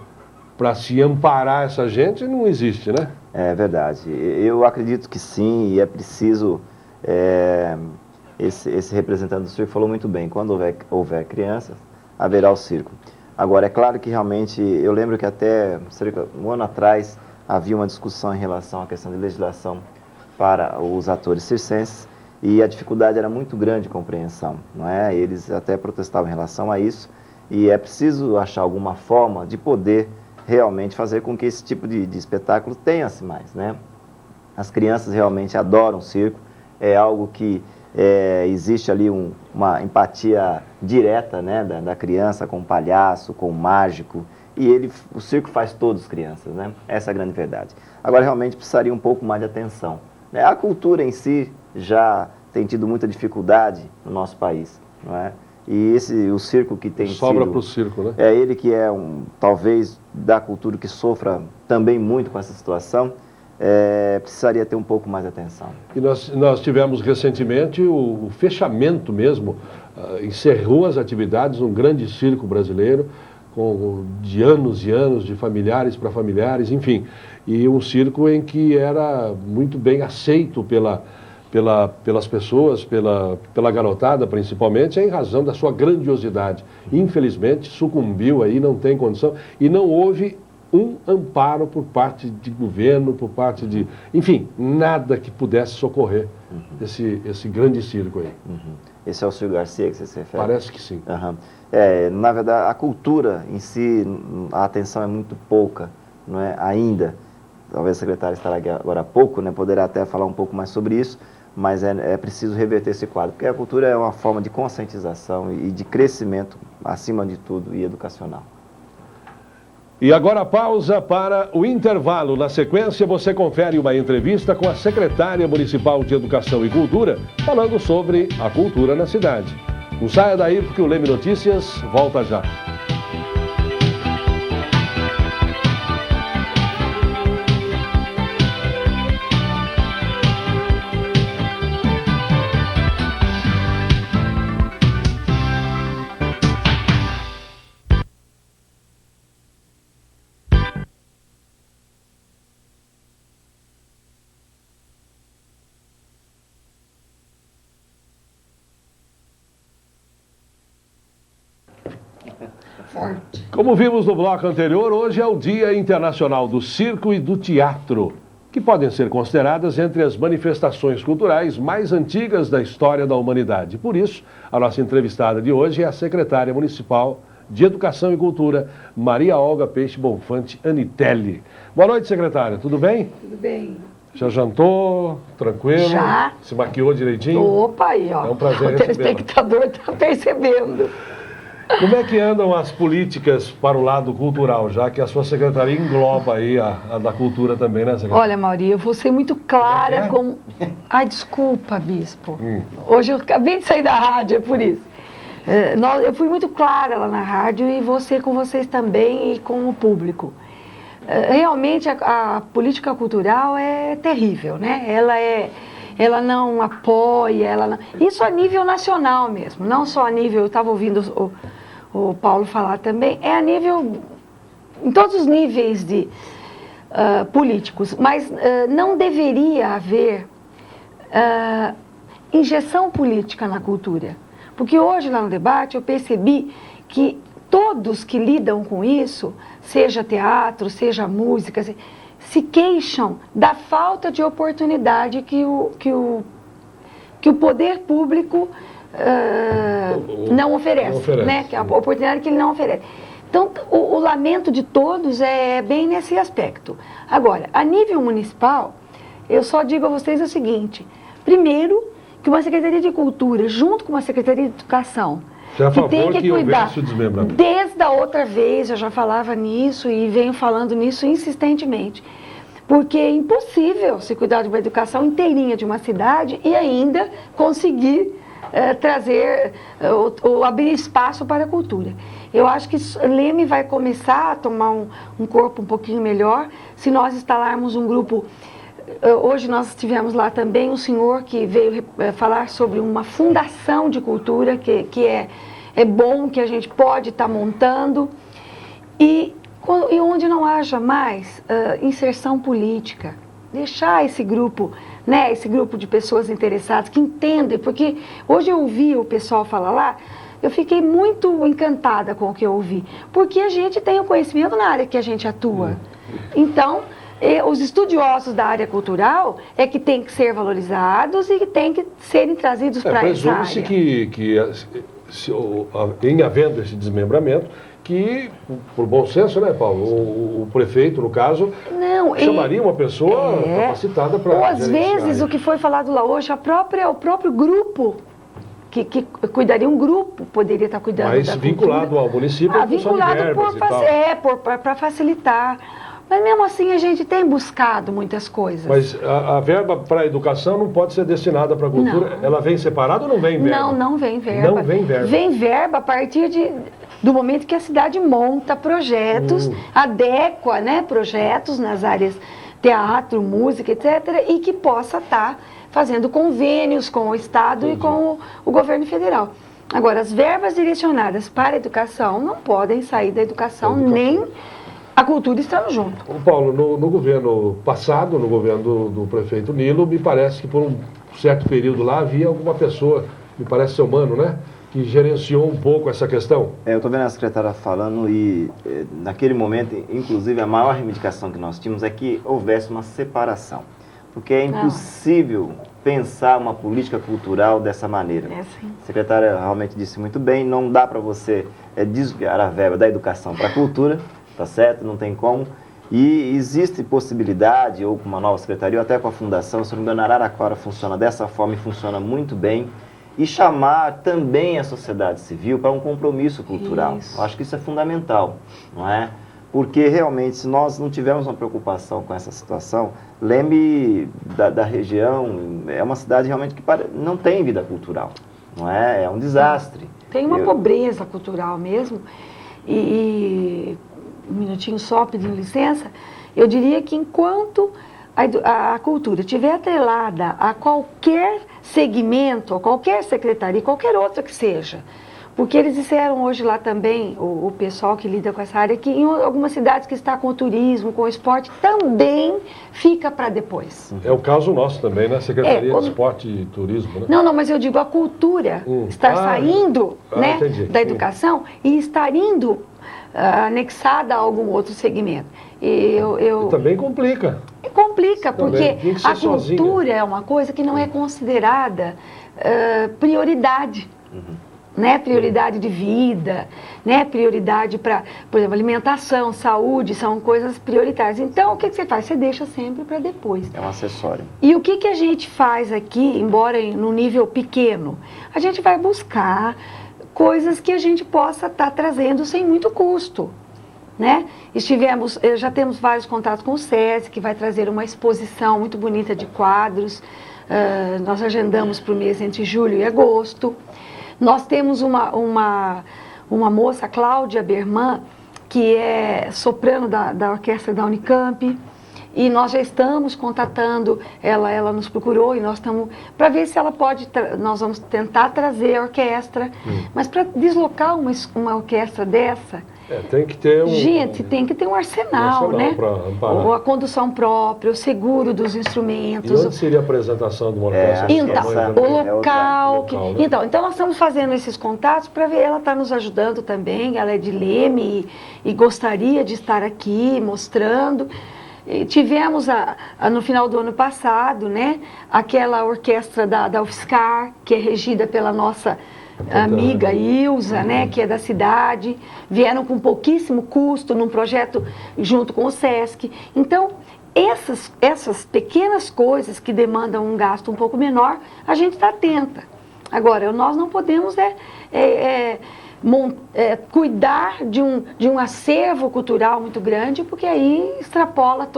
para se amparar essa gente não existe, né? É verdade. Eu acredito que sim, e é preciso... Esse representante do circo falou muito bem. Quando houver crianças, haverá o circo. Agora, é claro que realmente... Eu lembro que até cerca de um ano atrás havia uma discussão em relação à questão de legislação para os atores circenses, e a dificuldade era muito grande de compreensão, não é? Eles até protestavam em relação a isso, e é preciso achar alguma forma de poder realmente fazer com que esse tipo de espetáculo tenha-se mais, né? As crianças realmente adoram circo, é algo que existe ali uma empatia direta, né, da criança com o palhaço, com o mágico, e o circo faz todos crianças, né? Essa é a grande verdade. Agora realmente precisaria um pouco mais de atenção, né? A cultura em si já tem tido muita dificuldade no nosso país, não é? E o circo que tem sobra para o circo, né? É ele que é talvez da cultura que sofra também muito com essa situação, precisaria ter um pouco mais de atenção. E nós tivemos recentemente o fechamento mesmo, encerrou as atividades, um grande circo brasileiro, de anos e anos, de familiares para familiares, enfim. E um circo em que era muito bem aceito pelas pessoas, pela garotada principalmente, é em razão da sua grandiosidade. Infelizmente, sucumbiu aí, não tem condição, e não houve um amparo por parte de governo, por parte de... Enfim, nada que pudesse socorrer esse grande circo aí. Esse é o Ciro Garcia que você se refere? Parece que sim. Na verdade, a cultura em si, a atenção é muito pouca, não é? Ainda. Talvez a secretária estará aqui agora há pouco, né? Poderá até falar um pouco mais sobre isso, mas é preciso reverter esse quadro, porque a cultura é uma forma de conscientização e de crescimento, acima de tudo, e educacional. E agora pausa para o intervalo. Na sequência, você confere uma entrevista com a secretária municipal de Educação e Cultura, falando sobre a cultura na cidade. Não saia daí, porque o Leme Notícias volta já. Como vimos no bloco anterior, hoje é o Dia Internacional do Circo e do Teatro, que podem ser consideradas entre as manifestações culturais mais antigas da história da humanidade. Por isso, a nossa entrevistada de hoje é a secretária municipal de Educação e Cultura, Maria Olga Peixe Bonfante Anitelli. Boa noite, secretária. Tudo bem? Tudo bem. Já jantou? Tranquilo? Já. Se maquiou direitinho? Opa, aí, ó. É um prazer o telespectador está percebendo. Como é que andam as políticas para o lado cultural, já que a sua secretaria engloba aí a da cultura também, né, secretária? Olha, Maria, eu vou ser muito clara com... Ai, desculpa, bispo. Hoje eu acabei de sair da rádio, é por isso. Eu fui muito clara lá na rádio e vou ser com vocês também e com o público. Realmente a política cultural é terrível, né? Ela não apoia, isso a nível nacional mesmo, não só a nível, eu estava ouvindo o Paulo falar também, é a nível, em todos os níveis de políticos, mas não deveria haver injeção política na cultura, porque hoje lá no debate eu percebi que todos que lidam com isso, seja teatro, seja música, se queixam da falta de oportunidade que o poder público não oferece, né? Que a oportunidade que ele não oferece. Então, o lamento de todos é bem nesse aspecto. Agora, a nível municipal, eu só digo a vocês o seguinte: primeiro, que uma Secretaria de Cultura, junto com uma Secretaria de Educação, que tem que cuidar, desde a outra vez eu já falava nisso e venho falando nisso insistentemente, porque é impossível se cuidar de uma educação inteirinha de uma cidade e ainda conseguir trazer ou abrir espaço para a cultura. Eu acho que Leme vai começar a tomar um corpo um pouquinho melhor se nós instalarmos um grupo. Hoje nós tivemos lá também um senhor que veio falar sobre uma fundação de cultura que é bom, que a gente pode estar montando, e onde não haja mais inserção política, deixar esse grupo, né, esse grupo de pessoas interessadas que entendem, porque hoje eu ouvi o pessoal falar lá, eu fiquei muito encantada com o que eu ouvi, porque a gente tem o conhecimento na área que a gente atua. Então, os estudiosos da área cultural é que têm que ser valorizados e que têm que serem trazidos para essa área. Presume-se que em havendo esse desmembramento, que, por bom senso, né, Paulo, o prefeito, no caso, chamaria uma pessoa capacitada para... Ou às vezes, o que foi falado lá hoje, o próprio grupo, que cuidaria, um grupo poderia estar cuidando da cultura. Mas vinculado ao município, vinculado para facilitar. Mas mesmo assim a gente tem buscado muitas coisas. Mas a verba para a educação não pode ser destinada para a cultura? Não. Ela vem separada ou não vem verba? Não vem verba. Não vem verba. Vem verba a partir do momento que a cidade monta projetos, adequa, né, projetos nas áreas teatro, música, etc. E que possa estar fazendo convênios com o Estado e com o governo federal. Agora, as verbas direcionadas para a educação não podem sair da educação. Nem a cultura estando junto. Paulo, no governo passado, no governo do prefeito Nilo, me parece que por um certo período lá, havia alguma pessoa, me parece ser humano, né? Que gerenciou um pouco essa questão. Eu estou vendo a secretária falando e, naquele momento, inclusive, a maior reivindicação que nós tínhamos é que houvesse uma separação. Porque é impossível pensar uma política cultural dessa maneira. A secretária realmente disse muito bem, não dá para você desviar a verba da educação para a cultura, tá certo? Não tem como. E existe possibilidade, ou com uma nova secretaria, ou até com a fundação, se não me engano, Araraquara funciona dessa forma e funciona muito bem, e chamar também a sociedade civil para um compromisso cultural. Eu acho que isso é fundamental, não é? Porque realmente, se nós não tivermos uma preocupação com essa situação, Leme da região é uma cidade realmente que não tem vida cultural, não é? É um desastre. Tem uma pobreza cultural mesmo, e um minutinho só, pedindo licença, eu diria que enquanto a cultura estiver atrelada a qualquer segmento, a qualquer secretaria, qualquer outra que seja, porque eles disseram hoje lá também, o pessoal que lida com essa área, que em algumas cidades que está com o turismo, com o esporte, também fica para depois. É o caso nosso também, né? Secretaria de Esporte e Turismo, né? Não, mas eu digo, a cultura está saindo né, da educação e estar indo anexada a algum outro segmento. E também complica. Complica, porque a cultura é uma coisa que não é considerada prioridade. Né, prioridade de vida, né, prioridade para, por exemplo, alimentação, saúde, são coisas prioritárias. Então, o que você faz? Você deixa sempre para depois. É um acessório. E o que a gente faz aqui, embora no nível pequeno? A gente vai buscar coisas que a gente possa estar trazendo sem muito custo. Né? Já temos vários contatos com o SESC, que vai trazer uma exposição muito bonita de quadros. Nós agendamos para o mês entre julho e agosto. Nós temos uma moça, Cláudia Berman, que é soprano da orquestra da Unicamp, e nós já estamos contatando, ela nos procurou e nós estamos, para ver se ela pode, nós vamos tentar trazer a orquestra, mas para deslocar uma orquestra dessa, tem que ter gente, tem que ter um arsenal, né? Ou a condução própria, o seguro dos instrumentos. E onde seria a apresentação de uma orquestra? Então, o local. Né? Então nós estamos fazendo esses contatos para ver, ela está nos ajudando também, ela é de Leme e gostaria de estar aqui mostrando. E tivemos no final do ano passado, né, aquela orquestra da UFSCar, que é regida pela nossa amiga Ilza, né, que é da cidade, vieram com pouquíssimo custo num projeto junto com o SESC. Então, essas pequenas coisas que demandam um gasto um pouco menor, a gente está atenta. Agora, nós não podemos cuidar de um acervo cultural muito grande, porque aí extrapola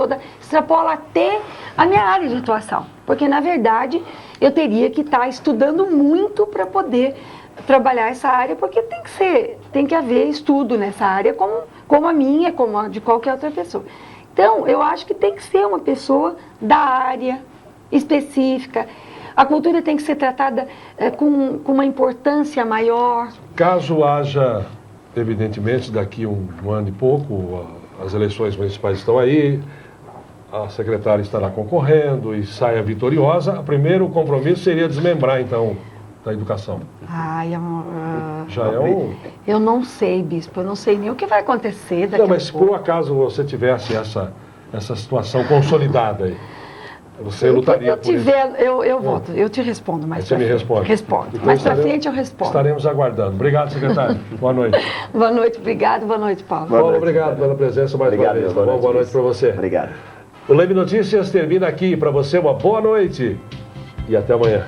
até a minha área de atuação. Porque, na verdade, eu teria que estar estudando muito para poder trabalhar essa área, porque tem que haver estudo nessa área como a minha, como a de qualquer outra pessoa. Então, eu acho que tem que ser uma pessoa da área específica. A cultura tem que ser tratada com uma importância maior. Caso haja, evidentemente, daqui um ano e pouco, as eleições municipais estão aí, a secretária estará concorrendo e saia vitoriosa, o primeiro compromisso seria desmembrar, então, da educação. Já eu não sei, bispo, eu não sei nem o que vai acontecer daqui a pouco. Mas se por acaso você tivesse essa situação consolidada aí, você lutaria por isso? Eu voto, eu te respondo mais pra frente. Você me responde? Respondo. Então, mais pra frente eu respondo. Estaremos aguardando. Obrigado, secretário. Boa noite. Boa noite, obrigado. Boa noite, Paulo. Paulo, obrigado pela presença mais uma vez. Boa noite para você. Obrigado. O Leme Notícias termina aqui. Para você, uma boa noite e até amanhã.